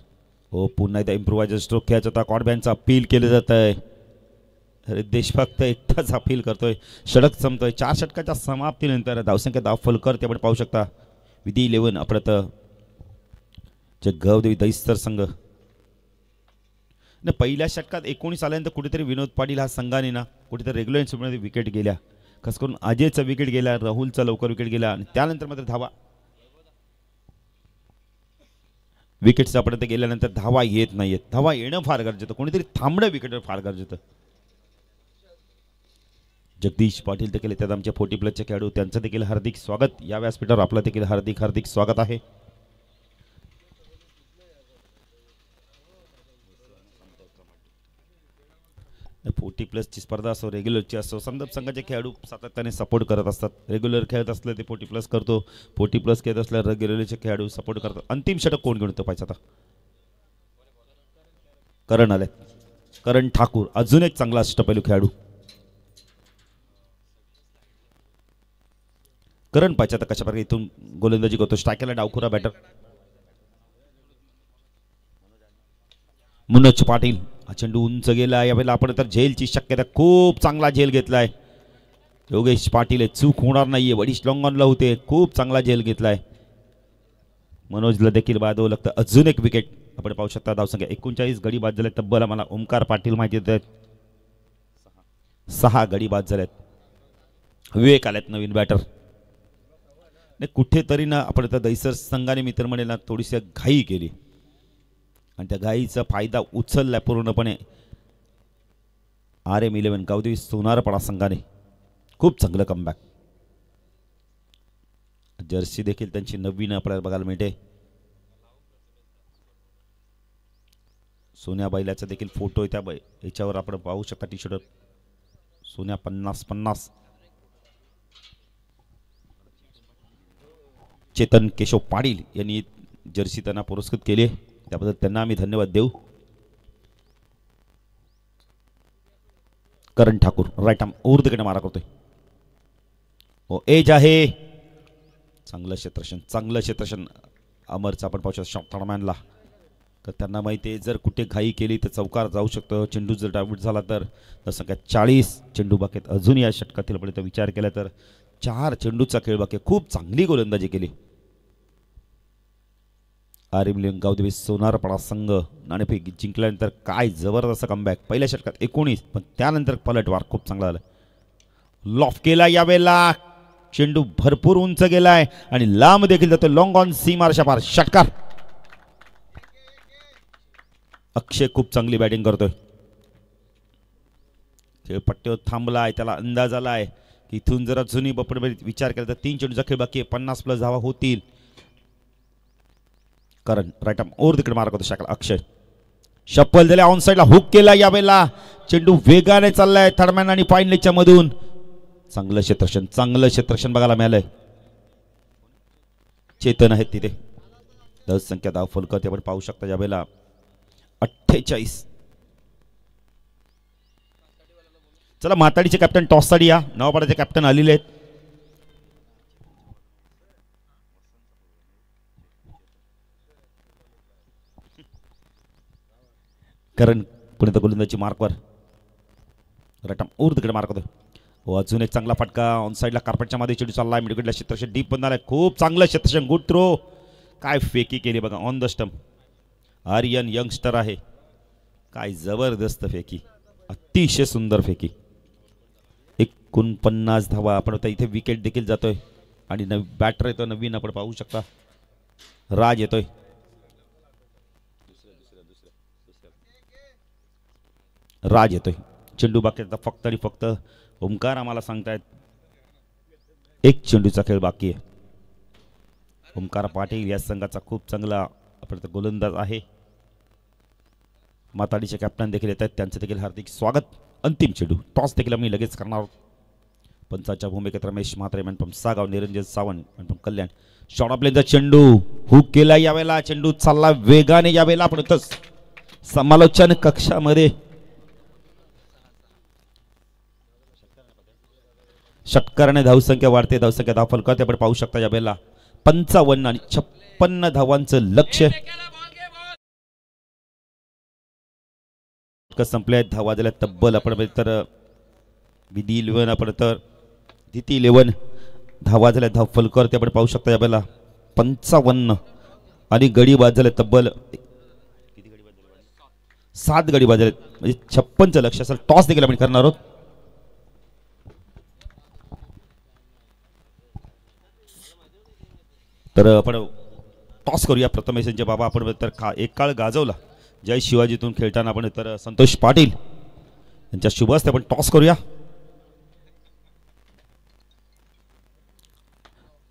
हो पुन्हा एकदा इम्प्रोवायझर स्ट्रोक खेळायचा होता. कॉडबॅनचा अपील केलं जात आहे. अरे देशभक्त एकटाच अपील करतोय. षटक संपतोय. 4 षटकाच्या समाप्तीनंतर धावसंख्या धावफल करते आपण पाहू शकता. विधी 11 आपण गवदेवी दहिसर संघ न पहिल्या षटकात 19 आल्यानंतर कुठेतरी विनोद पाटील हा संघाने ना कुठेतरी रेग्युलर विकेट गेल्या. खास करून अजयचा विकेट गेला. राहुलचा लवकर विकेट गेला आणि त्यानंतर मात्र धावा विकेटचा पर्यंत गेल्यानंतर धावा येत नाहीयेत. धावा येणं फार गरजेचं. कोणीतरी थांबणं विकेटवर फार गरजेचं. जगदीश पाटील देखील त्यात आमच्या 40+ खेळाडू त्यांचं देखील हार्दिक स्वागत. या व्यासपीठावर आपलं देखील हार्दिक हार्दिक स्वागत आहे. फोर्टी प्लसची स्पर्धा असो रेग्युलरची असो संदर्भ संघाचे खेळाडू सातत्याने सपोर्ट करत असतात. रेग्युलर खेळत असले ते 40+ करतो. 40+ खेळत असल्यावर रेग्युलरचे खेळाडू सपोर्ट करतात. अंतिम षटक कोण घेऊन येतो पाहिजे आता. करण आले. करण ठाकूर अजून एक चांगला अष्टपैलू खेळाडू. करण पाहिजे आता कशा प्रकारे इथून गोलंदाजी करतो. स्ट्रायकरला डावखुरा बॅटर मनोज पाटील. हा चेंडू उंच गेला. यावेळेला आपण तर झेलची शक्यता खूप चांगला झेल घेतलाय. योगेश पाटील चूक होणार नाहीये. वडिश लॉंगॉनला होते. खूप चांगला झेल घेतलाय. मनोजला देखील बाधव लागतं. अजून एक विकेट आपण पाहू शकता. धावसंख्या 39 गडी बाद झाले. तब्बल आम्हाला ओमकार पाटील माहिती देत आहेत. 6 गडी बाद झालेत. विवेक आलेत नवीन बॅटर. नाही कुठेतरी ना आपण तर दहिसर संघाने मित्र म्हणेल ना थोडीशी घाई केली आणि त्या घाईचा फायदा उचलला पूर्णपणे RM11 गावदेवी सोनारपाडा संघाने. खूप चांगलं कमबॅक. जर्सी देखील त्यांची नवीन आपल्याला बघायला मिळते. सोन्या बैलाचा देखील फोटो आहे. त्या याच्यावर आपण पाहू शकता. टी शर्ट सोन्या 50-50. चेतन केशव पाटील यांनी जर्सी त्यांना पुरस्कृत केले. त्याबद्दल त्यांना आम्ही धन्यवाद देऊ. करण ठाकूर राईट आर्म ओव्हर तिकडे मारा करतोय. हो एज आहे. चांगलं क्षेत्रक्षण अमरचा आपण पाहू शकतो. शॉटमॅनला तर त्यांना माहिती आहे जर कुठे घाई केली तर चौकार जाऊ शकतो. चेंडू जर डायव्हर्ट झाला तर संख्या 40 चेंडू बाकीत. अजून या षटकातील आपण विचार केला तर 4 चेंडूचा खेळ बाकी. खूप चांगली गोलंदाजी केली. RM11 गावदेवी सोनारपाडा संघ नाणेफेक जिंकल्यानंतर काय जबरदस्त कमबॅक. पहिल्या षटकात 19 पण त्यानंतर पलटवार खूप चांगला झाला. लॉफ केला. यावेळेला चेंडू भरपूर उंच गेलाय आणि लांब देखील जातो. लॉंग ऑन सीमारेषा पार षटकार. अक्षय खूप चांगली बॅटिंग करतोय. खेळ पट्टीवर थांबलाय. त्याला अंदाज आलाय की इथून जर अजूनही आपण विचार केला तर 3 चेंडूचा खेळ बाकी आहे, 50+ धावा होतील. करण राईट आर्म ओव्हर तिकडे मार्क होतो शाखा. अक्षय शप्पल दिल्या ऑन साईडला, हुक केला यावेळेला. चेंडू वेगाने चाललाय थर्डमॅन आणि पाईनलेच्या मधून. चांगलं क्षेत्रक्षण बघायला मिळालंय. चेतन आहेत तिथे. 10 संख्या धाव फलक आपण पाहू शकता यावेळेला 48. चला माताडीचे कॅप्टन टॉस साठी या. नवापाड्याचे कॅप्टन आलेले आहेत. कारण पुणे गोलंदाजी मार्कवर रटम ओर तिकडे मार्क होतो. अजून एक चांगला फटका ऑन साईडला कार्पेटच्या मध्ये चेंडू चाललाय. मिडविकेटला क्षेत्रक्षण डीप बंद आलाय. खूप चांगलं क्षेत्रक्षण. Good throw. काय फेकी केली बघा on the stump. Aryan youngster आहे. काय जबरदस्त फेकी. अतिशय सुंदर फेकी. 49 धावा आपण होता. इथे विकेट देखील जातोय आणि बॅटर येतो नवीन आपण पाहू शकता. राज येतोय. चेंडू बाकी फक्त आणि फक्त ओमकार आम्हाला सांगतायत 1 चेंडूचा खेळ बाकी आहे. ओमकार पाटील या संघाचा खूप चांगला आपण गोलंदाज आहे. माताडीचे कॅप्टन देखील येत आहेत. त्यांचं देखील हार्दिक स्वागत. अंतिम चेंडू टॉस देखील आम्ही लगेच करणार आहोत. पंचाच्या भूमिकेत रमेश म्हात्रे, मंडपम सागाव, निरंजन सावंत, मंडपम कल्याण. शॉर्ट ऑफ लेनचा चेंडू हुक केला यावेळेला. चेंडू चालला वेगाने यावेळेला. आपण समालोचन कक्षामध्ये षटकाराने धावसंख्या वाढते. धावसंख्या धाव फलकात आपण पाहू शकता यावेळेला 55 आणि 56 धावांचं लक्ष्य संपले. धावा दिल्या तब्बल आपण तर विधी 11 आपण तर दिती 11 धावा झाल्या. धाव फलकावरती आपण पाहू शकता यावेळेला 55 आणि गडी बाद झाले तब्बल 7 गडी बाद झाले. म्हणजे 56चं लक्ष्य असेल. टॉस देखील आपण करणार आहोत. तर आपण टॉस करूया. प्रथमेशचे बाबा आपण तर एक काळ गाजवला जय शिवाजीतून खेळताना आपण तर संतोष पाटील यांच्या शुभ हस्ते आपण टॉस करूया.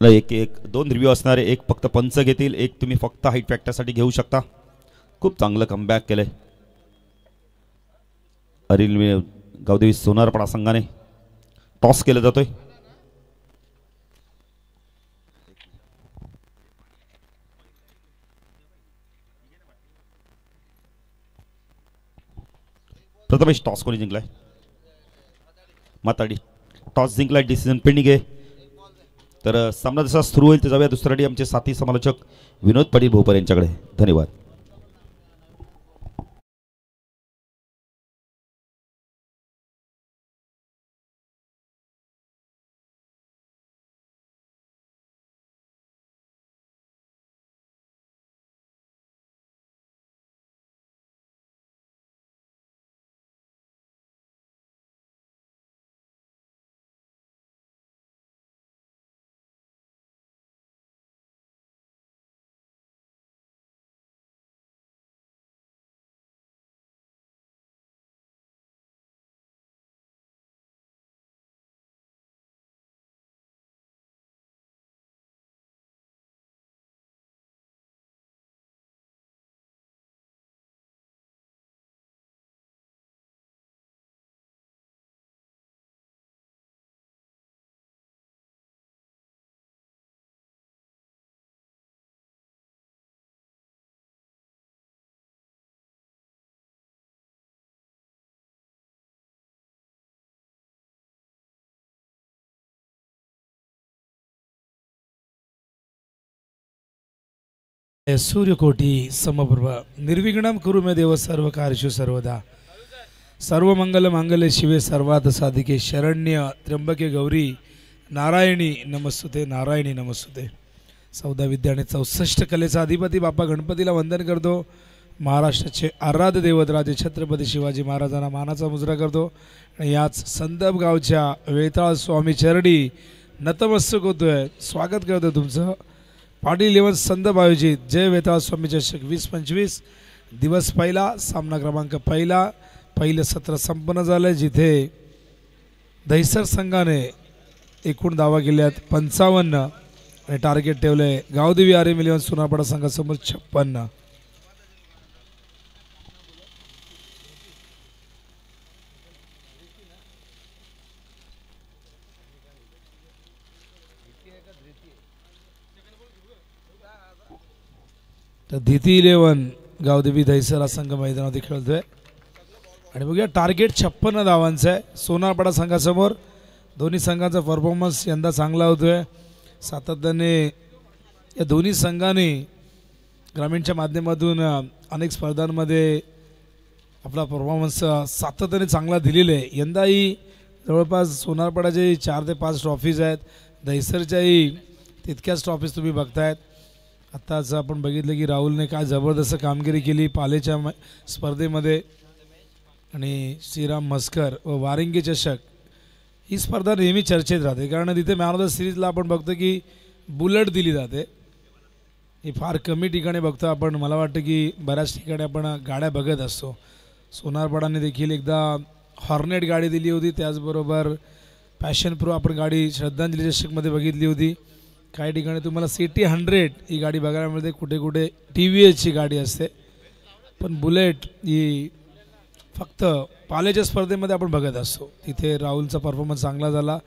एक 2 रिव्ह्यू असणारे. एक फक्त पंच घेतील, एक तुम्ही फक्त हाईट फॅक्टरसाठी घेऊ शकता. खूप चांगलं कमबॅक केलंय अरिल गावदेवी सोनारपाडा संघाने. टॉस केला जातोय. प्रथमेश टॉस कोणी जिंकलाय? माताडी टॉस जिंकलाय. डिसिजन पेंडिंग आहे. तर सामना जसा सुरू होईल ते जाऊया दुसऱ्यासाठी आमचे साथी समालोचक विनोद पाटील भोपर यांच्याकडे. धन्यवाद. सूर्यकोटी समप्रभा निर्विघ्नं कुरु मे देव सर्व कार्येषु सर्वदा. सर्वमंगल मांगल्ये शिवे सर्वार्थ साधिके शरण्य त्र्यंबके गौरी नारायणी नमस्तुते. नारायणी नमस्तुते. 14 विद्या आणि 64 कलेचा अधिपती बाप्पा गणपतीला वंदन करतो. महाराष्ट्राचे आराध्य दैवत राजे छत्रपती शिवाजी महाराजांना मानाचा मुजरा करतो. आणि याच संदप गावच्या वेताळ स्वामी चरणी नतमस्तक होतोय. स्वागत करतो तुमचं. पाटील 11 संदप आयोजित जय वेताळ स्वामी चषक 20-25 दिवस पहिला. सामना क्रमांक पहिलं सत्र संपन्न झालं जिथे दहिसर संघाने एकूण धावा केल्यात 55 आणि टार्गेट ठेवलंय गावदेवी आर्यन इलेव्हन सोनारपाडा संघासमोर 56. तर धीती 11 गावदेवी दहिसर संघ मैदानावरती खेळतोय आणि बघूया टार्गेट 56 धावांचं आहे सोनारपाडा संघासमोर. दोन्ही संघांचा परफॉर्मन्स यंदा चांगला होतोय. सातत्याने या दोन्ही संघांनी ग्रामीणच्या माध्यमातून अनेक स्पर्धांमध्ये आपला परफॉर्मन्स सातत्याने चांगला दिलेला आहे. यंदाही जवळपास सोनारपाडाचे 4 ते 5 ट्रॉफीज आहेत. दहिसरच्याही तितक्याच ट्रॉफीज तुम्ही बघतायत. आत्ताच आपण बघितलं की राहुलने काय जबरदस्त कामगिरी केली पालेच्या स्पर्धेमध्ये आणि श्रीराम म्हस्कर व वारिंगे चषक ही स्पर्धा नेहमी चर्चेत राहते कारण तिथे मॅन ऑफ द सिरीजला आपण बघतो की बुलेट दिली जाते. ही फार कमी ठिकाणी बघतो आपण. मला वाटतं की बऱ्याच ठिकाणी आपण गाड्या बघत असतो. सोनारपाडाने देखील एकदा हॉर्नेट गाडी दिली होती. त्याचबरोबर पॅशन प्रो आपण गाडी श्रद्धांजली चषकमध्ये बघितली होती. काही ठिकाणी तुम्हाला सिटी 100 ही गाडी बघायला मिळते. कुठे कुठे TVSची गाडी असते. पण बुलेट ही फक्त पालेच्या स्पर्धेमध्ये आपण बघत असतो. तिथे राहुलचा परफॉर्मन्स चांगला झाला.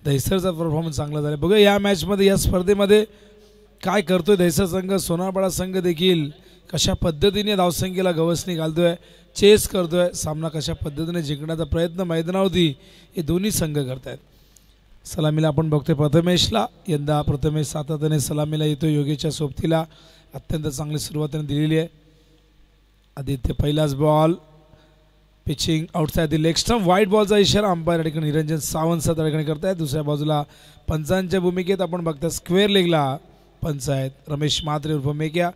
दहिसरचा परफॉर्मन्स चांगला झाला. बघा या मॅचमध्ये या स्पर्धेमध्ये काय करतोय दहिसर संघ. सोनारपाडा संघ देखील कशा पद्धतीने धावसंख्येला गवसणी घालतोय चेस करतोय. सामना कशा पद्धतीने जिंकण्याचा प्रयत्न मैदानावरती हे दोन्ही संघ करतायत. सलामीला आपण बघतोय प्रथमेशला. यंदा प्रथमेश सातत्याने सलामीला येतो. योगेशच्या सोबतीला अत्यंत चांगली सुरुवातीने दिलेली आहे. आदित्य पहिलाच ball pitching outside the leg stump. White बॉलचा इशारा अंपायर या ठिकाणी निरंजन सावंत त्या ठिकाणी करतायत. दुसऱ्या बाजूला पंचांच्या भूमिकेत आपण बघता स्क्वेअर लेगला पंच आहेत रमेश म्हात्रे उर्फ मेक्या.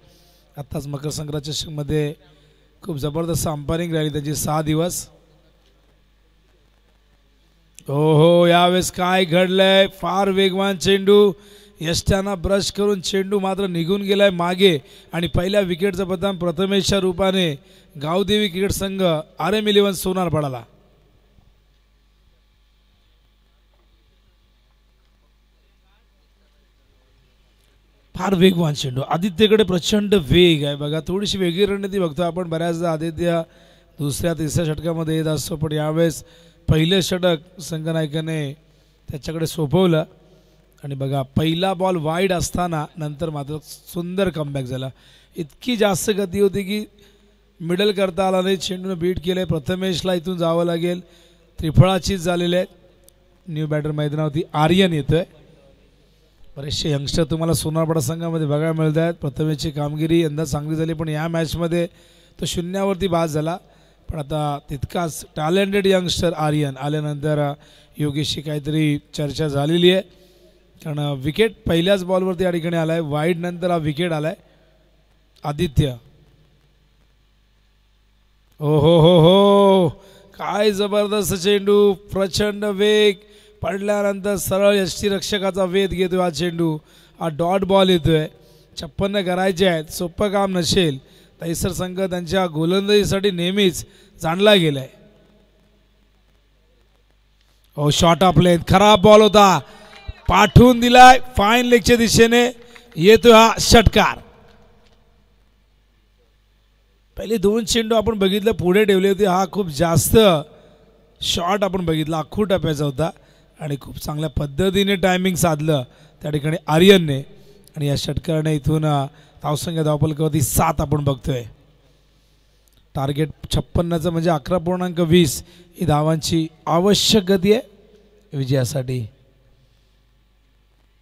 आत्ताच मकर संक्रांत चषकमध्ये खूप जबरदस्त अंपायरिंग राहिली त्यांची 6 दिवस. हो यावेळेस काय घडलंय. फार वेगवान चेंडू यष्ट्याना ब्रश करून चेंडू मात्र निघून गेलाय मागे आणि पहिल्या विकेटचं बदनाम प्रथमेशच्या रूपाने गावदेवी क्रिकेट संघ आर्यन इलेव्हन सोनारपाडाला. फार वेगवान चेंडू. आदित्यकडे प्रचंड वेग आहे बघा. थोडीशी वेगळी रणनीती बघतो आपण. बऱ्याचदा आदित्य दुसऱ्या तिसऱ्या षटकामध्ये येत असतो पण यावेळेस पहिलं षटक संघनायकाने त्याच्याकडे सोपवलं आणि बघा पहिला बॉल वाईड असताना नंतर मात्र सुंदर कमबॅक झाला. इतकी जास्त गती होती की मिडल करता आला नाही. चेंडूने बीट केलं. प्रथमेशला इथून जावं लागेल. त्रिफळाचीच झालेले आहेत. न्यू बॅटर मैदानावरती आर्यन येतोय. बरेचसे यंगस्टर तुम्हाला सोनारपाडा संघामध्ये बघायला मिळत आहेत. प्रथमेशची कामगिरी यंदा चांगली झाली पण या मॅचमध्ये तो शून्यावरती बाद झाला. पण आता तितकाच टॅलेंटेड यंगस्टर आर्यन आल्यानंतर योगेशची काहीतरी चर्चा झालेली आहे कारण विकेट पहिल्याच बॉलवरती या ठिकाणी आलाय. वाईड नंतर हा विकेट आलाय. आदित्य हो हो हो हो काय जबरदस्त चेंडू. प्रचंड वेग पडल्यानंतर सरळ यष्टीरक्षकाचा वेध घेतोय हा चेंडू. हा डॉट बॉल येतोय. 56 करायचे आहेत. सोपं काम नसेल. दहिसर संघ त्यांच्या गोलंदाजीसाठी नेहमीच जाणला गेलाय. हो शॉट ऑफ लेंथ. खराब बॉल होता. पाठवून दिलाय. फाईन लेगच्या दिशेने येतोय हा षटकार. पहिले 2 चेंडू आपण बघितलं पुढे ठेवले होते. हा खूप जास्त शॉट आपण बघितला. आखू टप्प्याचा होता आणि खूप चांगल्या पद्धतीने टायमिंग साधलं त्या ठिकाणी आर्यनने आणि या षटकाराने इथून धावसंख्या धावफलकावरती 7 आपण बघतोय. टार्गेट 56चं म्हणजे 11.20 ही धावांची आवश्यक गती आहे विजयासाठी.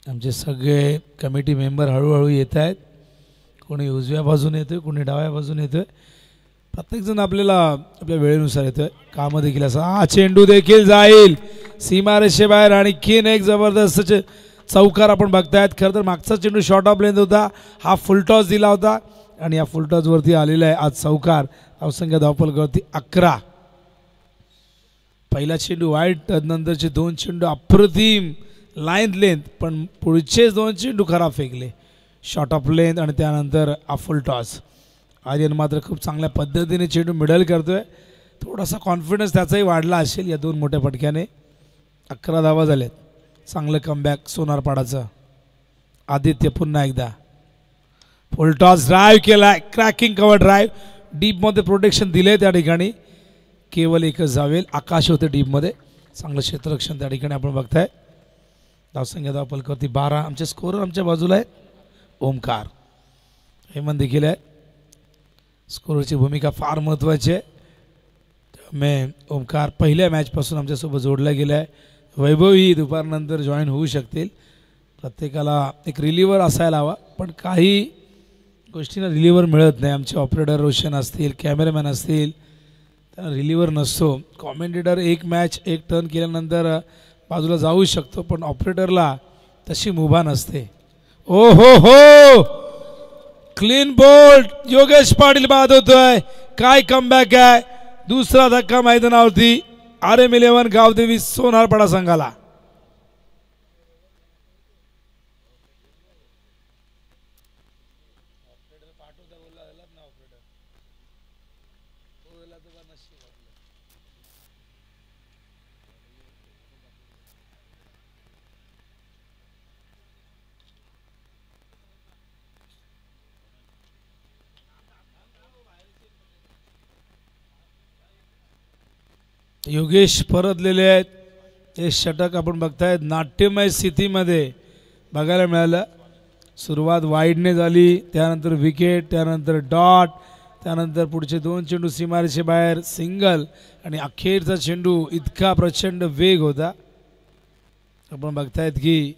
आमचे सगळे कमिटी मेंबर हळूहळू येत आहेत. कोणी उजव्या बाजूने येतोय कोणी डाव्या बाजूने येतोय. प्रत्येकजण आपल्याला आपल्या वेळेनुसार येतोय. कामं देखील असं. हा चेंडू देखील जाईल सीमारेषेबाहेर. आणखीन एक जबरदस्त चौकार आपण बघतायत. खरं तर मागचा चेंडू शॉर्ट ऑफ लेंथ होता. हा फुलटॉस दिला होता आणि या फुलटॉसवरती आलेला आहे आज चौकार. धावसंख्या धावफलकावरती 11. पहिला चेंडू वाईट नंतरचे 2 चेंडू अप्रतिम लाईन लेंथ पण पुढचेच 2 चेंडू खराब फेकले. शॉर्ट ऑफ लेंथ आणि त्यानंतर फुल टॉस. आर्यन मात्र खूप चांगल्या पद्धतीने चेंडू मिडल करतोय. थोडासा कॉन्फिडन्स त्याचाही वाढला असेल या 2 मोठ्या फटक्याने. 11 धावा झाल्यात. चांगलं कमबॅक सोनारपाडाचं. आदित्य पुन्हा एकदा फुल टॉस ड्राईव्ह केलाय, क्रॅकिंग कव्हर ड्राईव्ह, डीपमध्ये प्रोटेक्शन दिले त्या ठिकाणी. केवळ एकच जावेल. आकाश होते डीपमध्ये, चांगलं क्षेत्ररक्षण त्या ठिकाणी आपण बघताय. धावसंख्या धावपलकावरती 12. आमचे स्कोरर आमच्या बाजूला आहे ओमकार, हेमंत देखील आहे. स्कोररची भूमिका फार महत्त्वाची आहे. त्यामुळे ओमकार पहिल्या मॅचपासून आमच्यासोबत जोडला गेला आहे. वैभवही दुपारनंतर जॉईन होऊ शकतील. प्रत्येकाला एक रिलीवर असायला हवा, पण काही गोष्टींना रिलीवर मिळत नाही. आमचे ऑपरेटर रोशन असतील, कॅमेरामॅन असतील, त्यांना रिलीवर नसतो. कॉमेंटेटर एक मॅच एक टर्न केल्यानंतर बाजूला जाऊ शकतो, पण ऑपरेटरला तशी मुभा नसते. ओ हो, क्लीन बोल्ड योगेश पाटील बाद होतोय. काय कमबॅक आहे. दुसरा धक्का मैदानावरती RM11 गावदेवी सोनारपाडा संघाला. योगेश परतलेले आहेत. हे षटक आपण बघतायत नाट्यमय स्थितीमध्ये बघायला मिळालं. सुरुवात वाईडने झाली, त्यानंतर विकेट, त्यानंतर डॉट, त्यानंतर पुढचे 2 चेंडू सीमारेषे बाहेर सिंगल, आणि अखेरचा चेंडू इतका प्रचंड वेग होता. आपण बघतायत की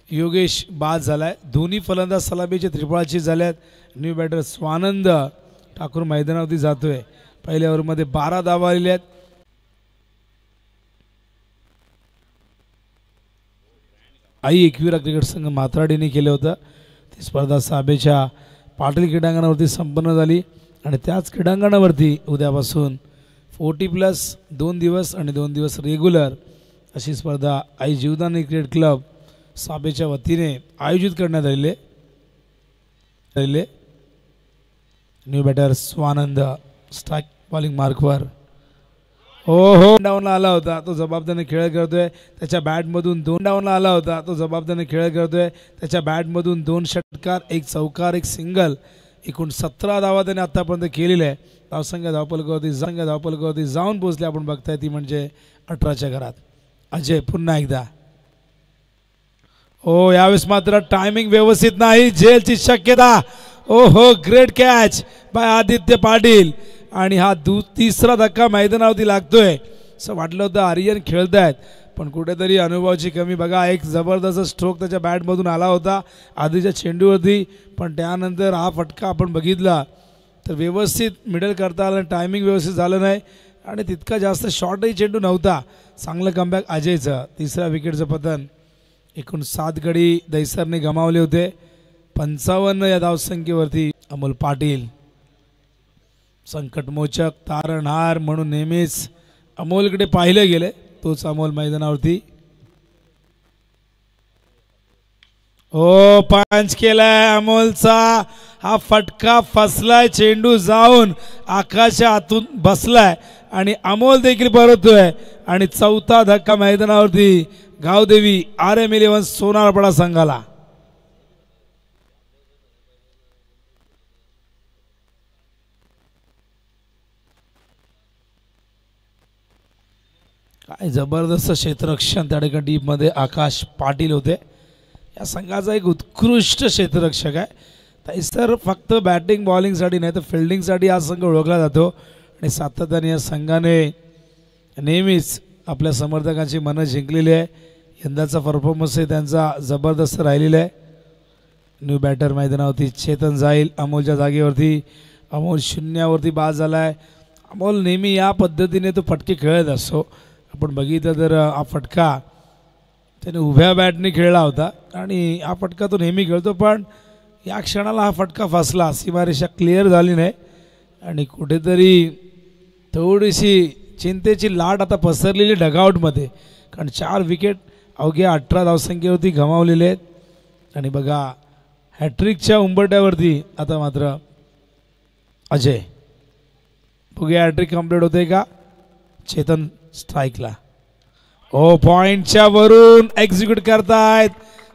योगेश बाद झालाय. दोन्ही फलंदाज सलामीचे त्रिफळाची झाल्यात. न्यू बॅटर स्वानंद ठाकूर मैदानावरती जातोय. पहिल्या ओव्हरमध्ये 12 धावा आलेल्या आहेत. आई एकविरा क्रिकेट संघ मात्राडीने केलं होतं. ती स्पर्धा साबेच्या पाटील क्रीडांगणावरती संपन्न झाली, आणि त्याच क्रीडांगणावरती उद्यापासून 40+ 2 दिवस आणि 2 दिवस रेग्युलर अशी स्पर्धा आई जीवदानी क्रिकेट क्लब साबेच्या वतीने आयोजित करण्यात आलेले. New batter Swanand strike bowling मार्कवर. हो डाऊनला आला होता, तो जबाबदारीने खेळ करतोय. त्याच्या बॅटमधून 2 डाऊनला आला होता, तो जबाबदारीने खेळ करतोय. त्याच्या बॅटमधून 2 षटकार, 1 चौकार, 1 सिंगल, एकूण 17 धावा त्याने आतापर्यंत केलेल्या आहे. धावसंख्या धावपलकावरती जाऊन पोहोचले आपण बघताय, ती म्हणजे 18च्या घरात. अजय पुन्हा एकदा. हो, यावेळेस मात्र टायमिंग व्यवस्थित नाही, जेलची शक्यता. हो, great catch by Aditya Patil, आणि हा तिसरा धक्का मैदानावरती लागतोय. असं वाटलं होतं आर्यन खेळतायत, पण कुठेतरी अनुभवाची कमी. बघा, एक जबरदस्त स्ट्रोक त्याच्या बॅटमधून आला होता आधीच्या चेंडूवरती, पण त्यानंतर हा फटका आपण बघितला तर व्यवस्थित मिडल करता आलं, टायमिंग व्यवस्थित झालं नाही, आणि तितका जास्त शॉर्टही चेंडू नव्हता. चांगलं कमबॅक अजयचं. तिसऱ्या विकेटचं पतन. एकूण 7 गडी दैसरने गमावले होते. 55 या धावसंख्येवरती अमोल पाटील. संकटमोचक, तारणहार म्हणून नेहमीच अमोलकडे पाहिले गेले. तोच अमोल मैदानावरती. हो, पंच केलाय अमोलचा. हा फटका फसलाय, चेंडू जाऊन आकाशाच्या आतून बसलाय, आणि अमोल देखील परततोय. आणि 4था धक्का मैदानावरती गावदेवी RM11 सोनारपाडा संघाला. काय जबरदस्त क्षेत्ररक्षण त्या ठिकाणी डीपमध्ये आकाश पाटील होते. या संघाचा एक उत्कृष्ट क्षेत्ररक्षक आहे. तैसर फक्त बॅटिंग बॉलिंगसाठी नाही तर फिल्डिंगसाठी हा संघ ओळखला जातो, आणि सातत्याने या संघाने नेहमीच आपल्या समर्थकांची मनं जिंकलेली आहे. यंदाचा परफॉर्मन्स त्यांचा जबरदस्त राहिलेला आहे. न्यू बॅटर मैदानावरती चेतन जाईल अमोलच्या जागेवरती. अमोल 0वरती बाद झाला आहे. अमोल नेहमी या पद्धतीने तो फटके खेळत असतो. आपण बघितलं तर हा फटका त्याने उभ्या बॅटने खेळला होता, आणि हा फटका तो नेहमी खेळतो, पण या क्षणाला हा फटका फसला. सीमारेषा क्लिअर झाली नाही, आणि कुठेतरी थोडीशी चिंतेची लाट आता पसरलेली डगआउटमध्ये, कारण 4 विकेट अवघ्या 18 धावसंख्येवरती गमावलेले आहेत. आणि बघा, हॅट्रिकच्या उंबरट्यावरती आता मात्र अजय. बघूया हॅट्रिक कंप्लीट होते का. चेतन स्ट्राईकला. ओ पॉइंटच्या वरून एक्झिक्यूट करतायत.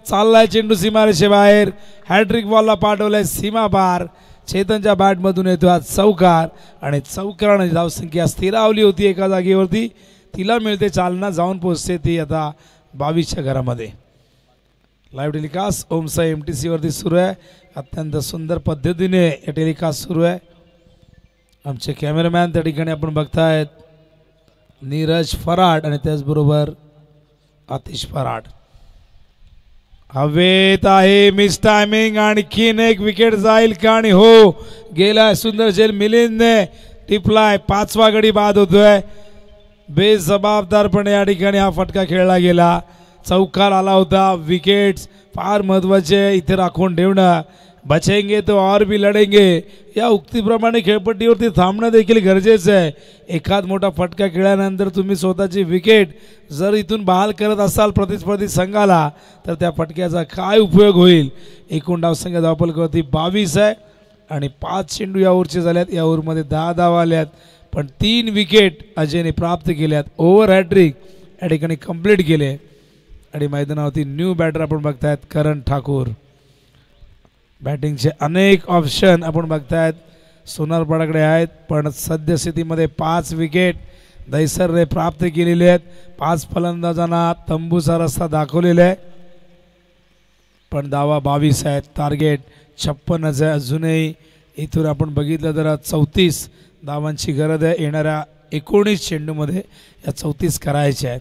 चाललाय चेंडू सीमारेषे बाहेर. हॅट्रिक बॉलला पाठवलाय सीमा पार. चेतनच्या बॅटमधून येतो हा चौकार आणि चौकाराने धावसंख्या स्थिरावली होती एका जागेवरती. तिला मिळते चालना, जाऊन पोहोचते ती आता 22च्या घरामध्ये. लाईव्ह टेलिकास्ट ओमसा MTC वरती सुरू आहे. अत्यंत सुंदर पद्धतीने हे टेलिकास्ट सुरू आहे. आमचे कॅमेरामॅन त्या ठिकाणी आपण बघतायत नीरज फराड आणि त्याचबरोबर आतिश फराड. हवेत आहे मिस टायमिंग. आणखीन एक विकेट जाईल का? आणि हो, गेला सुंदर झेल मिलिंदने टिपलाय. 5वा गडी बाद होतोय. बेजबाबदारपणे या ठिकाणी हा फटका खेळला गेला. चौकार आला होता. विकेट्स फार महत्वाचे इथे राखून ठेवणं. बचेंगे तो और भी लढेंगे या उक्तीप्रमाणे खेळपट्टीवरती थांबणं देखील गरजेचं आहे. एखाद मोठा फटका खेळल्यानंतर तुम्ही स्वतःची विकेट जर इथून बहाल करत असाल प्रतिस्पर्धी संघाला तर त्या फटक्याचा काय उपयोग होईल. एकूण धावसंख्या धावफलकावरती 22 आहे आणि 5 चेंडू या ओव्हरचे झाल्यात. या ओव्हरमध्ये 10 धावा आल्यात पण 3 विकेट अजयने प्राप्त केल्यात. ओव्हर हॅट्रिक या ठिकाणी कंप्लीट केले आणि मैदानावरती न्यू बॅटर आपण बघतायत करण ठाकूर. बॅटिंगचे अनेक ऑप्शन आपण बघतायत सोनारपाडाकडे आहेत पण सद्यस्थितीमध्ये 5 विकेट दहिसरने प्राप्त केलेले आहेत. 5 फलंदाजांना तंबूचा रस्ता दाखवलेला आहे पण धावा 22 आहेत. टार्गेट 56 आहे. अजूनही इथून आपण बघितलं तर 34 धावांची गरज आहे. येणाऱ्या 19 चेंडूमध्ये या 34 करायच्या आहेत.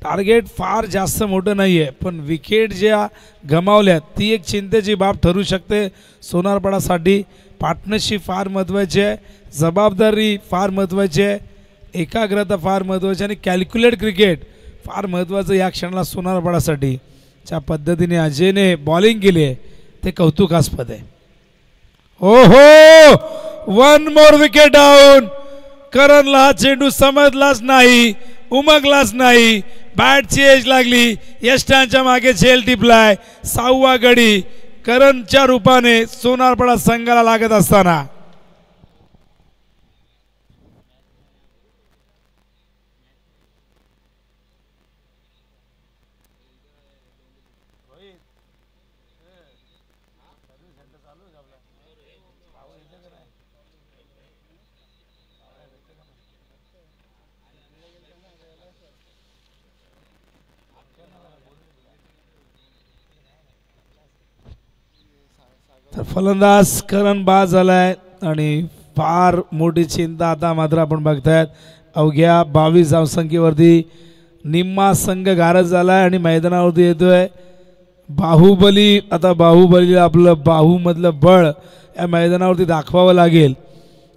टार्गेट फार जास्त मोठं नाही आहे पण विकेट ज्या गमावल्यात ती एक चिंतेची बाब ठरू शकते सोनारपाडासाठी. पार्टनरशिप फार महत्त्वाची आहे. जबाबदारी फार महत्त्वाची आहे. एकाग्रता फार महत्त्वाची आणि कॅल्क्युलेट क्रिकेट फार महत्त्वाचं या क्षणाला सोनारपाडासाठी. ज्या पद्धतीने अजयने बॉलिंग केली आहे ते कौतुकास्पद आहे. ओहो, 1 मोर विकेट डाऊन. करणला हा चेंडू समजलाच नाही, उमगलाच नाही. बॅटची एज लागली. यष्टांच्या मागे झेल टिपलाय. 6वा गडी करणच्या रूपाने सोनारपाडा संघाला लागत असताना तर फलंदाज करण बाद झालाय आणि फार मोठी चिंता आता मात्र आपण बघतायत. अवघ्या 22 धावसंख्येवरती निम्मा संघ गारज झालाय आणि मैदानावरती येतोय बाहुबली. आता बाहुबलीला आपलं बाहूमधलं बळ या मैदानावरती दाखवावं लागेल.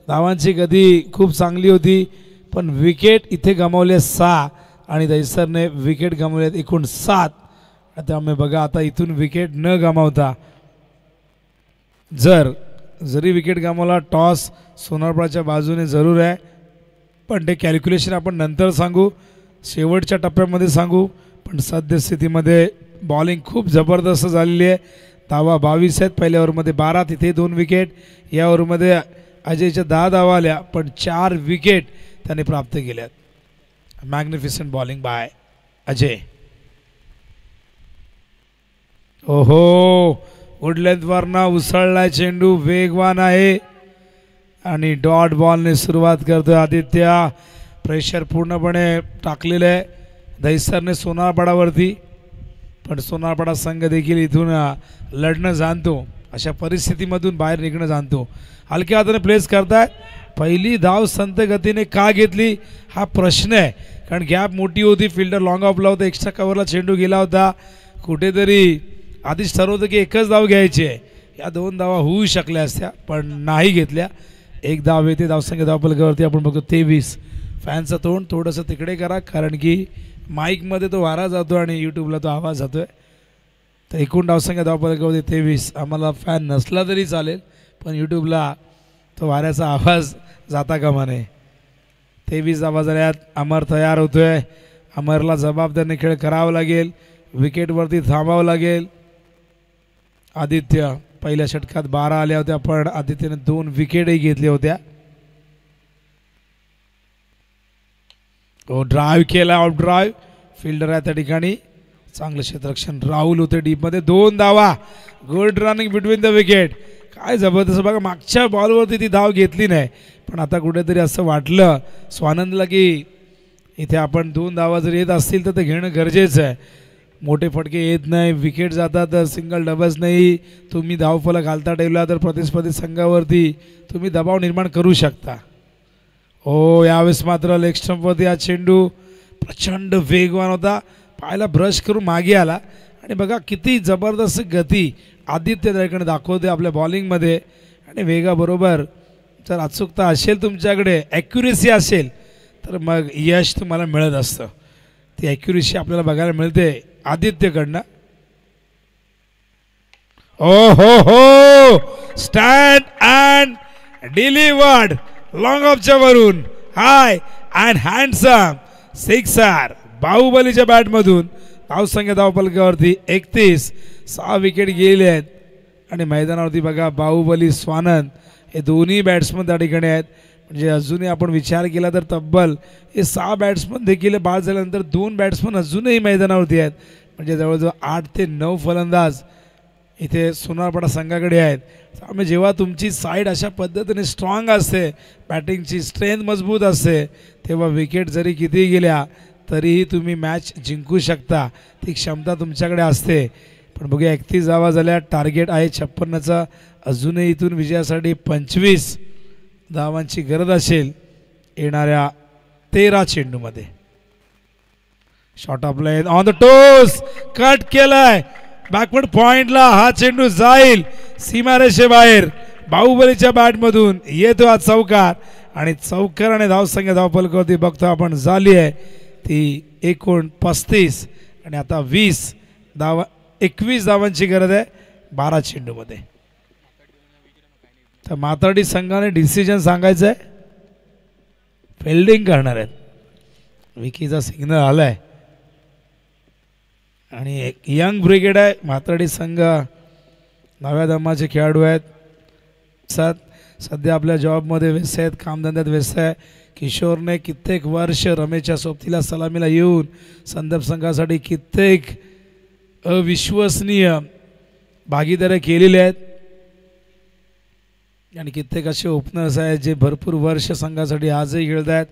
धावांची गती खूप चांगली होती पण विकेट इथे गमावले 6 आणि दहिसरने विकेट गमावलेत एकूण 7. त्यामुळे बघा आता इथून विकेट न गमावता जरी विकेट गमावला टॉस सोनारपाडाच्या बाजूने जरूर आहे पण ते कॅल्क्युलेशन आपण नंतर सांगू, शेवटच्या टप्प्यामध्ये सांगू. पण सद्यस्थितीमध्ये बॉलिंग खूप जबरदस्त झालेली आहे. धावा 22 आहेत. पहिल्या ओव्हरमध्ये 12, तिथे 2 विकेट. या ओव्हरमध्ये अजयच्या 10 धावा आल्या पण 4 विकेट त्याने प्राप्त केल्यात. Magnificent bowling bye Ajay. ओहो, गुडलेंथवरना उसळलाय चेंडू. वेगवान आहे आणि डॉट बॉलने सुरुवात करतोय आदित्य. प्रेशर पूर्णपणे टाकलेलं आहे दहिसरने सोनारपाडावरती पण सोनारपाडा संघ देखील इथून लढणं जाणतो. अशा परिस्थितीमधून बाहेर निघणं जाणतो. हलक्या हाताने प्लेस करतायत. पहिली धाव संत गतीने का घेतली हा प्रश्न आहे कारण गॅप मोठी होती. फिल्डर लॉंग ऑफला होता. एक्स्ट्रा कव्हरला चेंडू गेला होता. कुठेतरी आधीच ठरवतं की एकच धाव घ्यायची आहे. या 2 धावा होऊ शकल्या असत्या पण नाही घेतल्या. 1 धाव येते. धावसंख्या धावफलकावरती आपण बघतो 23. फॅनचं तोंड थोडंसं तिकडे करा कारण की माईकमध्ये तो वारा जातो आणि यूट्यूबला तो आवाज जातोय. तर एकूण धावसंख्या धावफलकावरती 23. आम्हाला फॅन नसला तरी चालेल पण यूट्यूबला तो वाऱ्याचा आवाज जाता कामा नये. 23 धावा झाल्यात. अमर तयार होतोय. अमरला जबाबदारीने खेळ करावा लागेल. विकेटवरती थांबावं लागेल. आदित्य पहिल्या षटकात 12 आल्या होत्या पण आदित्यने 2 विकेटही घेतल्या होत्या. ड्राईव्ह केला. आउट ड्राईव्ह फिल्डर आहे त्या ठिकाणी, चांगलं क्षेत्ररक्षण. राहुल होते डीपमध्ये, 2 धावा. Good running between the wicket. काय जबरदस्त बघा, मागच्या बॉलवरती ती धाव घेतली नाही, पण आता कुठेतरी असं वाटलं स्वानंदला की इथे आपण 2 धावा जर येत असतील तर ते घेणं गरजेचं आहे. मोठे फटके येत नाही, विकेट जातात तर सिंगल डबल्स नाही, तुम्ही धावफलक घालता ठेवला तर प्रतिस्पर्धी संघावरती तुम्ही दबाव निर्माण करू शकता. हो, यावेळेस मात्र लेग स्टंपवरती हा चेंडू प्रचंड वेगवान होता, पायाला ब्रश करून मागे आला आणि बघा किती जबरदस्त गती आदित्य त्याकडे दाखवते आपल्या बॉलिंगमध्ये. आणि वेगाबरोबर जर अचूकता असेल तुमच्याकडे, ॲक्युरेसी असेल तर मग यश तुम्हाला मिळत असतं. ती ॲक्युरेसी आपल्याला बघायला मिळते आदित्यकडनं. ओ हो हो, स्टँड अँड डिलिव्हर्ड लॉंग ऑफच्या वरून, हाय अँड हँडसम सिक्सर बाहुबलीच्या बॅटमधून. धावसंख्या धावफलकावरती 31, 6 विकेट गेले आहेत. आणि मैदानावरती बघा बाहुबली, स्वानंद हे दोन्ही बॅट्समन त्या ठिकाणी आहेत. म्हणजे अजूनही आपण विचार केला तर तब्बल हे 6 बॅट्समन देखील बाद झाल्यानंतर 2 बॅट्समन अजूनही मैदानावरती आहेत. म्हणजे जवळजवळ 8 ते 9 फलंदाज इथे सोनारपाडा संघाकडे आहेत. त्यामुळे जेव्हा तुमची साईड अशा पद्धतीने स्ट्रॉंग असते, बॅटिंगची स्ट्रेंथ मजबूत असते, तेव्हा विकेट जरी किती गेल्या तरीही तुम्ही मॅच जिंकू शकता, ती क्षमता तुमच्याकडे असते. पण बघूया 31 धावा झाल्या, टार्गेट आहे 56चा. अजूनही इथून विजयासाठी 25 धावांची गरज असेल येणाऱ्या 13 चेंडूमध्ये. Shot off line on the toes, cut केलाय बॅकवर्ड पॉइंटला. हा चेंडू जाईल सीमारेषेबाहेर. बाहुबलीच्या बॅटमधून येतो हा चौकार आणि चौकाराने धावसंख्या धावफलकावरती बघतो आपण झाली आहे ती एकूण 35. आणि आता 21 धावांची गरज आहे 12 चेंडूमध्ये. तर माताडी संघाने डिसिजन सांगायचं आहे, फिल्डिंग करणार आहेत. विकीचा सिग्नल आलाय आणि एक यंग ब्रिगेड आहे माताडी संघ, नव्या दमाचे खेळाडू आहेत. सध्या आपल्या जॉबमध्ये व्यस्त आहेत, कामधंद्यात व्यस्त आहे. किशोरने कित्येक वर्ष रमेशच्या सोबतीला सलामीला येऊन संदर्भ संघासाठी कित्येक अविश्वसनीय भागीदारी केलेली आहेत. आणि कित्येक असे ओपनर्स आहेत जे भरपूर वर्ष संघासाठी आजही खेळत आहेत.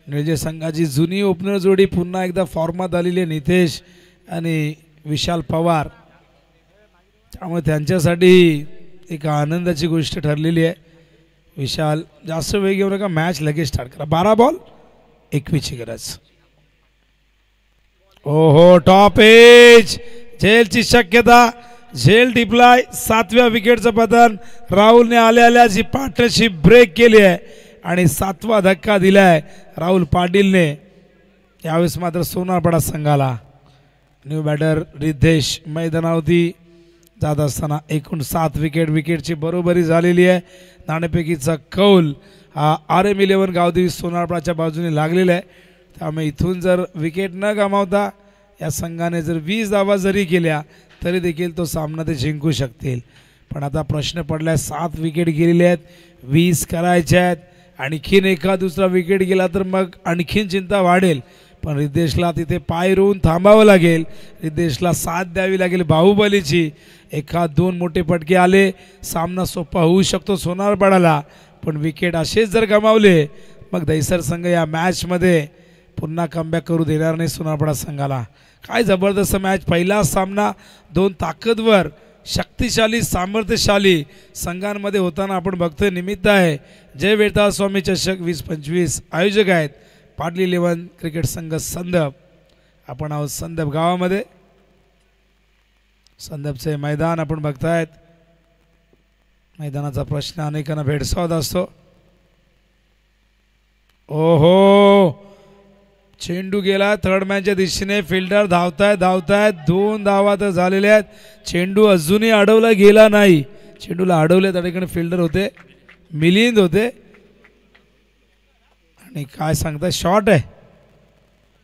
निळजे संघाची जुनी ओपनर जोडी पुन्हा एकदा फॉर्मात आलेली आहे, नितेश आणि विशाल पवार. त्यामुळे त्यांच्यासाठी एक आनंदाची गोष्ट ठरलेली आहे. विशाल जास्त वेळ घेऊ नका, मॅच लगेच स्टार्ट करा. 12 बॉल 21ची गरज. ओहो, टॉप एज, झेलची शक्यता, झेल टिपलाय. 7व्या विकेटचं पतन. राहुलने आल्या जी पार्टनरशिप ब्रेक केली आहे आणि 7वा धक्का दिलाय राहुल पाटीलने. यावेळेस मात्र सोनारपाडा संघाला न्यू बॅटर रिद्धेश मैदानावरती जात असताना एकूण 7 विकेटची बरोबरी झालेली आहे. नाणेफेकीचा कौल हा RM11 गावदेवी सोनारपाडाच्या बाजूने लागलेला आहे. त्यामुळे इथून जर विकेट न गमावता या संघाने जर 20 धावा जरी केल्या तरी देखील तो सामना ते जिंकू शकतील. पण आता प्रश्न पडला आहे, 7 विकेट गेलेले आहेत, 20 करायच्या आहेत. आणखीन एका दुसरा विकेट गेला तर मग आणखीन चिंता वाढेल. पण रिद्धेशला तिथे पाय रोवून थांबावं लागेल, रिद्धेशला साथ द्यावी लागेल बाहुबलीची. 1-2 मोठे फटके आले, सामना सोपा होऊ शकतो सोनारपाडाला. पण विकेट असेच जर गमावले मग दहिसर संघ या मॅचमध्ये पुन्हा कमबॅक करू देणार नाही सोनारपाडा संघाला. काय जबरदस्त मॅच. पहिला सामना 2 ताकदवर, शक्तिशाली, सामर्थ्यशाली संघांमध्ये होताना आपण बघतोय. निमित्त आहे जय वेताळ स्वामी चषक 2025. आयोजक आहेत पाटली 11 क्रिकेट संघ संदप. आपण आहोत संदप गावामध्ये. संदपचे मैदान आपण बघतायत. मैदानाचा प्रश्न अनेकांना भेडसावत असतो. ओहो, चेंडू गेला थर्ड मॅनच्या दिशेने. फिल्डर धावतायत 2 धावा तर झालेल्या आहेत. चेंडू अजूनही अडवला गेला नाही. चेंडूला अडवले त्या ठिकाणी फिल्डर होते, मिलिंद होते. आणि काय सांगताय, शॉट आहे,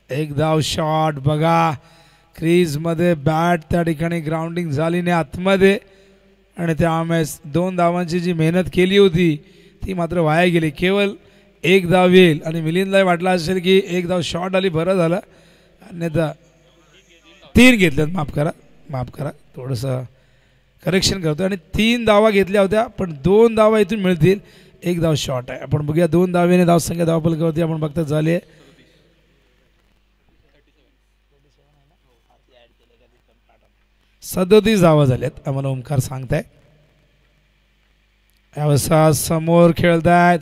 1 धाव शॉट. बघा क्रीजमध्ये बॅट त्या ठिकाणी ग्राउंडिंग झाली नाही आतमध्ये. आणि त्यामुळे 2 धावांची जी मेहनत केली होती ती मात्र वाया गेली. केवळ 1 धाव येईल आणि मिलिंदला वाटलं असेल की 1 धाव शॉट आली, बरं झालं. अन्यथा 3 घेतल्यात, माफ करा थोडंसं करेक्शन करतो. आणि 3 धावा घेतल्या होत्या, पण 2 धावा इथून मिळतील. 1 धाव शॉर्ट आहे. आपण बघूया 2 धावेने धावसंख्या धावफलकावरती आपण बघता झाली 37 धावा झाल्यात आम्हाला ओमकार सांगताय. यावेळेस समोर खेळतायत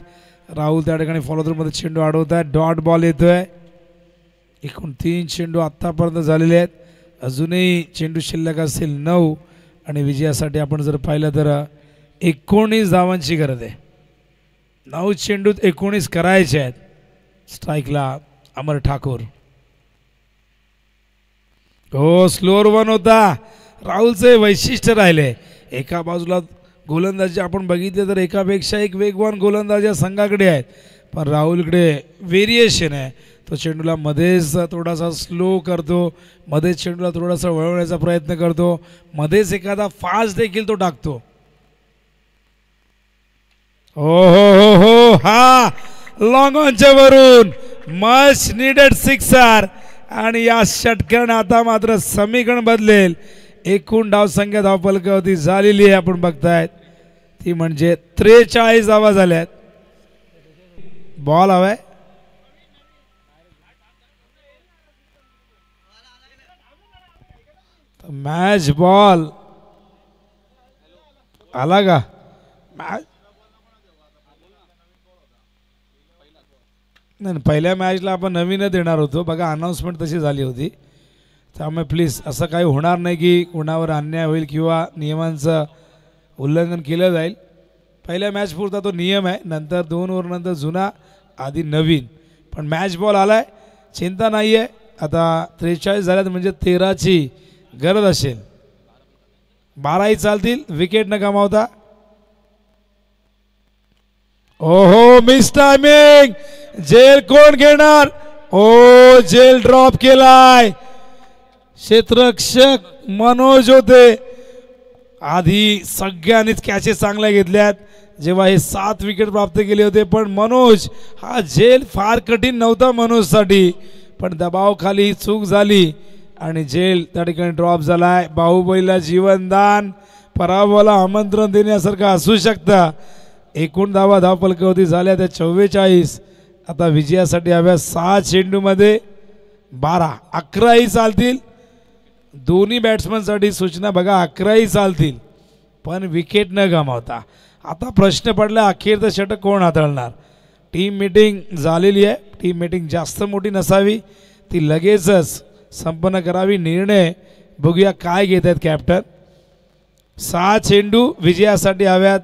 राहुल, त्या ठिकाणी फॉलो थ्रू मध्ये चेंडू अडवत आहेत. डॉट बॉल येतोय. एकूण 3 चेंडू आतापर्यंत झालेले आहेत. अजूनही चेंडू शिल्लक असतील 9 आणि विजयासाठी आपण जर पाहिलं तर 19 धावांची गरज आहे. 9 चेंडूत 19 करायचे आहेत. स्ट्राईकला अमर ठाकूर. हो, स्लोअर 1 होता. राहुलचे वैशिष्ट्य राहिले. एका बाजूला गोलंदाजी आपण बघितले तर एकापेक्षा एक वेगवान गोलंदाज या संघाकडे आहेत, पण राहुलकडे व्हेरिएशन आहे. तो चेंडूला मध्येच थोडासा स्लो करतो, मध्येच चेंडूला थोडासा वळवण्याचा प्रयत्न करतो, मध्येच एखादा फास्ट देखील तो टाकतो. हो हो हो हो, हा लॉंग ऑनच्या वरून मच नीडेड सिक्सर. आणि या षटकाने आता मात्र समीकरण बदलेल. एकूण धावसंख्या धावफलकावरती झालेली आहे आपण बघतायत ती म्हणजे 43 धावा झाल्यात. बॉल हवाय. मॅच बॉल आला का? मॅच नाही, पहिल्या मॅचला आपण नवीनच देणार होतो बघा, अनाऊन्समेंट तशी झाली होती. त्यामुळे प्लीज असं काही होणार नाही की कोणावर अन्याय होईल किंवा नियमांचं उल्लंघन केलं जाईल. पहिल्या मॅच पुरता तो नियम आहे, नंतर 2 ओव्हर नंतर जुना आधी नवीन. पण मॅच बॉल आलाय, चिंता नाही आहे. आता 43 झाल्यात म्हणजे 13ची गरज असेल. 12ही चालतील विकेट न गमावता. ओहो, मिस टायमिंग. जेल कोण घेणार? ओ, जेल ड्रॉप केलाय. क्षेत्ररक्षक मनोज होते. आधी सगळ्यांनीच कॅचेस चांगल्या घेतल्यात जेव्हा हे 7 विकेट प्राप्त केले होते, पण मनोज हा झेल फार कठीण नव्हता मनोजसाठी, पण दबावाखाली ही चूक झाली आणि झेल त्या ठिकाणी ड्रॉप झालाय. बाहुबलीला जीवनदान, पराभवाला आमंत्रण देण्यासारखं असू शकतं. एकूण धावा धावफलकावरती झाल्या त्या 44. आता विजयासाठी हव्या 6 चेंडूमध्ये 12, 11ही चालतील. दोन्ही बॅट्समनसाठी सूचना बघा, 11ही चालतील पण विकेट न गमावता. आता प्रश्न पडला अखेरचं षटक कोण हाताळणार. टीम मीटिंग झालेली आहे. टीम मीटिंग जास्त मोठी नसावी, ती लगेचच संपन्न करावी. निर्णय बघूया काय घेत आहेत कॅप्टन. 6 चेंडू विजयासाठी हव्यात.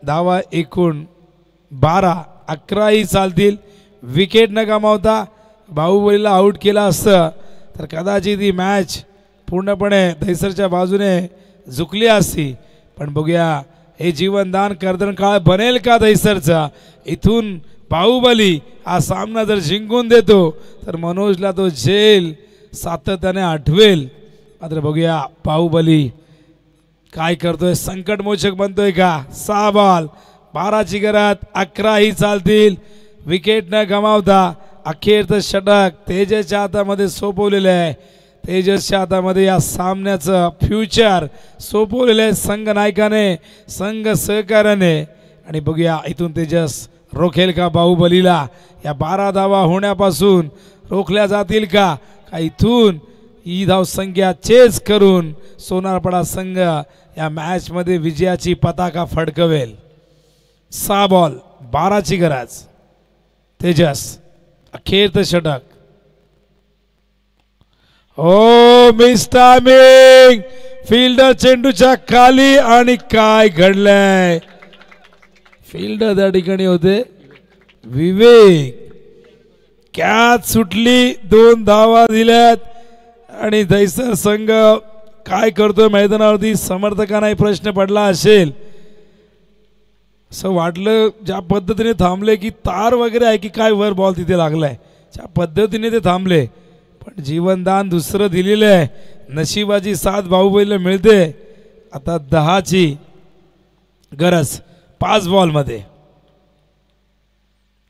धावा एकूण 12, 11ही चालतील विकेट न गमावता. बाहुबलीला आऊट केला असतं तर कदाचित ही मॅच पूर्णपणे दहिसरच्या बाजूने झुकली असती. पण बघूया हे जीवनदान कर्दन काळ बनेल का दहिसरचा. इथून बाहुबली हा सामना जर जिंकून देतो तर मनोजला तो झेल सातत्याने आठवेल. मात्र बघूया बाहुबली काय करतोय, संकटमोचक बनतोय का. 6 बॉल 12ची गरज, 11ही चालतील विकेट न गमावता. अखेरचं षटक तेजसच्या हातामध्ये सोपवलेलं आहे. तेजसच्या हातामध्ये या सामन्याचं फ्युचर सोपवलेलं आहे संघ नायकाने, संघ सहकार्याने. आणि बघूया इथून तेजस रोखेल का बाहुबलीला. या 12 धावा होण्यापासून रोखल्या जातील का इथून ही धावसंख्या चेस करून सोनारपाडा संघ या मॅचमध्ये विजयाची पताका फडकवेल. 6 बॉल 12ची गरज. तेजस अखेरचं षटक. ओ, मिस टायमिंग. फिल्डर चेंडूच्या खाली आणि काय घडलंय. फिल्डर त्या ठिकाणी होते विवेक. कॅच सुटली, 2 धावा दिल्यात आणि दहिसर संघ काय करतोय मैदानावरती. समर्थकांनाही प्रश्न पडला असेल, असं वाटलं ज्या पद्धतीने थांबले की तार वगैरे आहे की काय वर बॉल तिथे लागलाय, त्या पद्धतीने ते थांबले. पण जीवनदान दुसरं दिलेलं आहे. नशिबाची साथ बाहुबलीला मिळते. आता 10ची गरज 5 बॉलमध्ये.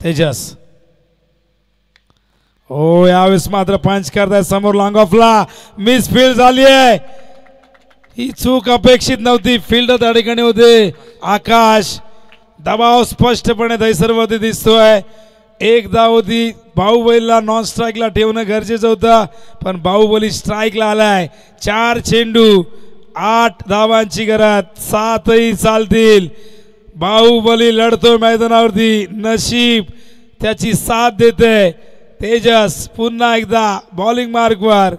तेजस हो यावेळेस मात्र पंच करताय समोर लॉंग ऑफला मिस फील्ड झाली आहे. ही चूक अपेक्षित नव्हती. फील्ड त्या ठिकाणी होते. आकाश दबाव स्पष्टपणे दैसरवरती दिसतोय. एक धाव होती. बाहुबलीला नॉन स्ट्राईकला ठेवणं गरजेचं होतं पण बाहुबली स्ट्राईकला आलाय. 4 चेंडू 8 धावांची गरज. 7ही चालतील. बाहुबली लढतोय मैदानावरती. नशीब त्याची साथ देते. तेजस पुन्हा एकदा बॉलिंग मार्कवर.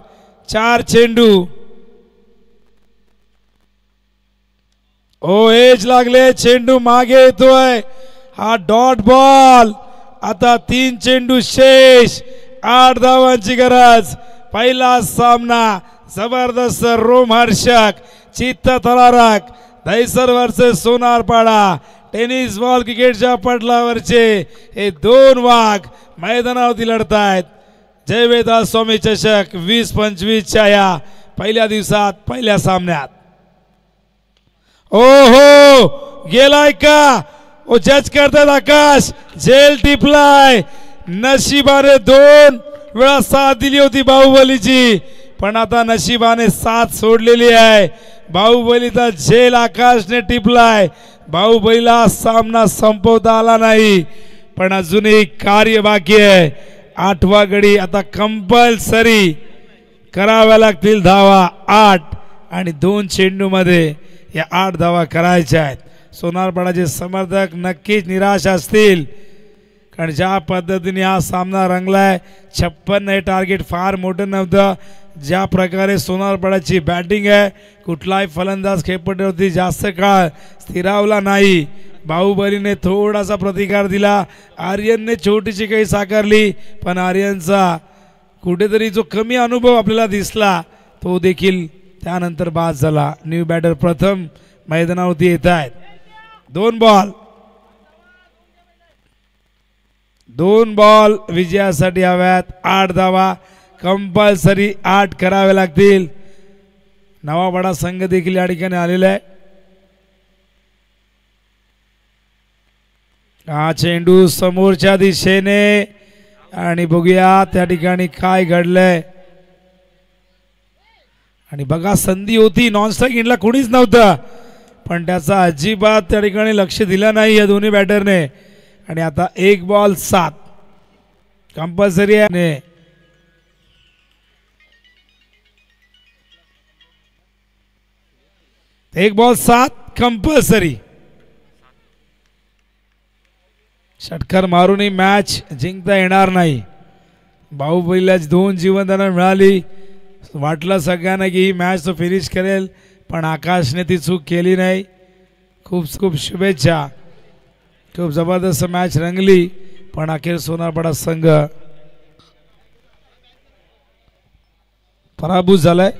4 चेंडू. ओ एज लागले. चेंडू मागे येतोय. हा डॉट बॉल. आता 3 चेंडू शेष. 8 धावांची गरज. पहिला सामना जबरदस्त रोमहर्षक चित्तथरारक Dahisar versus Sonarpada. Tennis ball क्रिकेटच्या पटलावरचे हे 2 वाघ मैदानावरती लढतायत. जयवेदा स्वामी चषक 20-25च्या या पहिल्या दिवसात पहिल्या सामन्यात. ओहो गेलाय का. ओ जज करतात आकाश. झेल टिपलाय. नशिबाने 2 वेळा साथ दिली होती बाहुबलीची पण आता नशिबाने साथ सोडलेली आहे. बाहुबलीचा झेल आकाशने टिपलाय. बाहुबलीला सामना संपवता आला नाही पण अजूनही कार्य बाकी आहे. 8वा गडी आता कंपल्सरी कराव्या लागतील धावा. 8 आणि 2 चेंडू मध्ये या 8 धावा करायच्या आहेत. सोनारपाडाचे समर्थक नक्कीच निराश असतील कारण ज्या पद्धतीने हा सामना रंगलाय. 56 हे टार्गेट फार मोठं नव्हतं. ज्या प्रकारे सोनारपाडाची बॅटिंग आहे कुठलाही फलंदाज खेळपट्टीवरती जास्त काळ स्थिरावला नाही. बाहुबलीने थोडासा प्रतिकार दिला. आर्यनने छोटीशी काही साकारली पण आर्यनचा कुठेतरी जो कमी अनुभव आपल्याला दिसला तो देखील त्यानंतर बाद झाला. न्यू बॅटर प्रथम मैदानावरती येत आहेत. 2 बॉल विजयासाठी हव्यात. 8 धावा कंपल्सरी 8 करावे लागतील. नवापाडा संघ देखील या ठिकाणी आलेला आहे. हा चेंडू समोरच्या दिशेने आणि बघूया त्या ठिकाणी काय घडलंय. आणि बघा संधी होती. नॉनस्ट्राईक इंडला कोणीच नव्हतं पण त्याचा अजिबात त्या ठिकाणी लक्ष दिलं नाही या दोन्ही बॅटरने. आणि आता 1 बॉल 7 कंपल्सरी आहे. 1 बॉल 7 कंपल्सरी. षटकार मारूनही मॅच जिंकता येणार नाही. बाहुबलीला 2 जीवनदान मिळाली. वाटलं सगळ्यांना की ही मॅच तो फिनिश करेल पण आकाशने ती चूक केली नाही. खूप खूप शुभेच्छा. खूप जबरदस्त मॅच रंगली पण अखेर सोनारपाडा संघ पराभूत झालाय.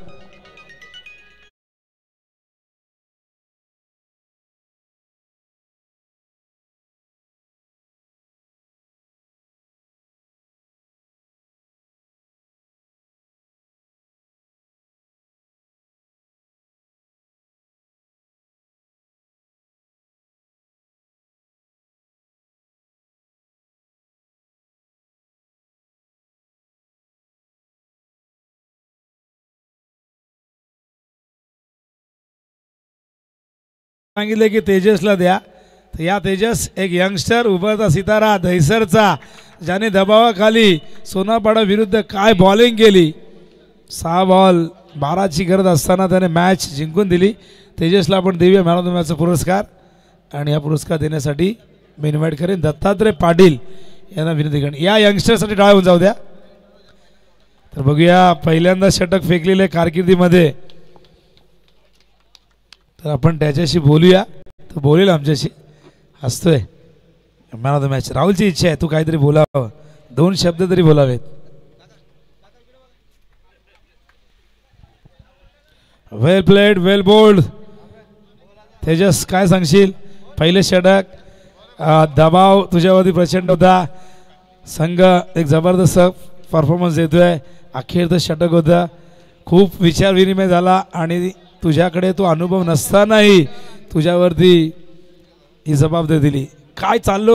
सांगितले की तेजसला द्या तर या तेजस एक यंगस्टर उभरता सितारा दहिसरचा ज्याने दबावाखाली सोनारपाडा विरुद्ध काय बॉलिंग केली. 6 बॉल 12ची गरज असताना त्याने मॅच जिंकून दिली. तेजसला आपण देऊया मॅन ऑफ द मॅचचा पुरस्कार आणि हा पुरस्कार देण्यासाठी मी इन्व्हाइट करेन दत्तात्रय पाटील यांना विनंती करेन. या यंगस्टरसाठी टाळ होऊन जाऊ द्या. तर बघूया पहिल्यांदा षटक फेकलेले कारकिर्दीमध्ये तर आपण त्याच्याशी बोलूया. तो बोलेल आमच्याशी. हसतोय. मॅन ऑफ द मॅच राहुलची इच्छा आहे तू काहीतरी बोलावं. 2 शब्द तरी बोलावेत. वेल प्लेड वेल बोल्ड. तेजस काय सांगशील. पहिले षटक दबाव तुझ्यावरती प्रचंड होता. संघ एक जबरदस्त परफॉर्मन्स देतोय. अखेरचं षटक होतं. खूप विचार विनिमय झाला आणि तुझ्याकडे तो अनुभव नसतानाही तुझ्यावरती ही जबाबदारी दिली. काय चाललो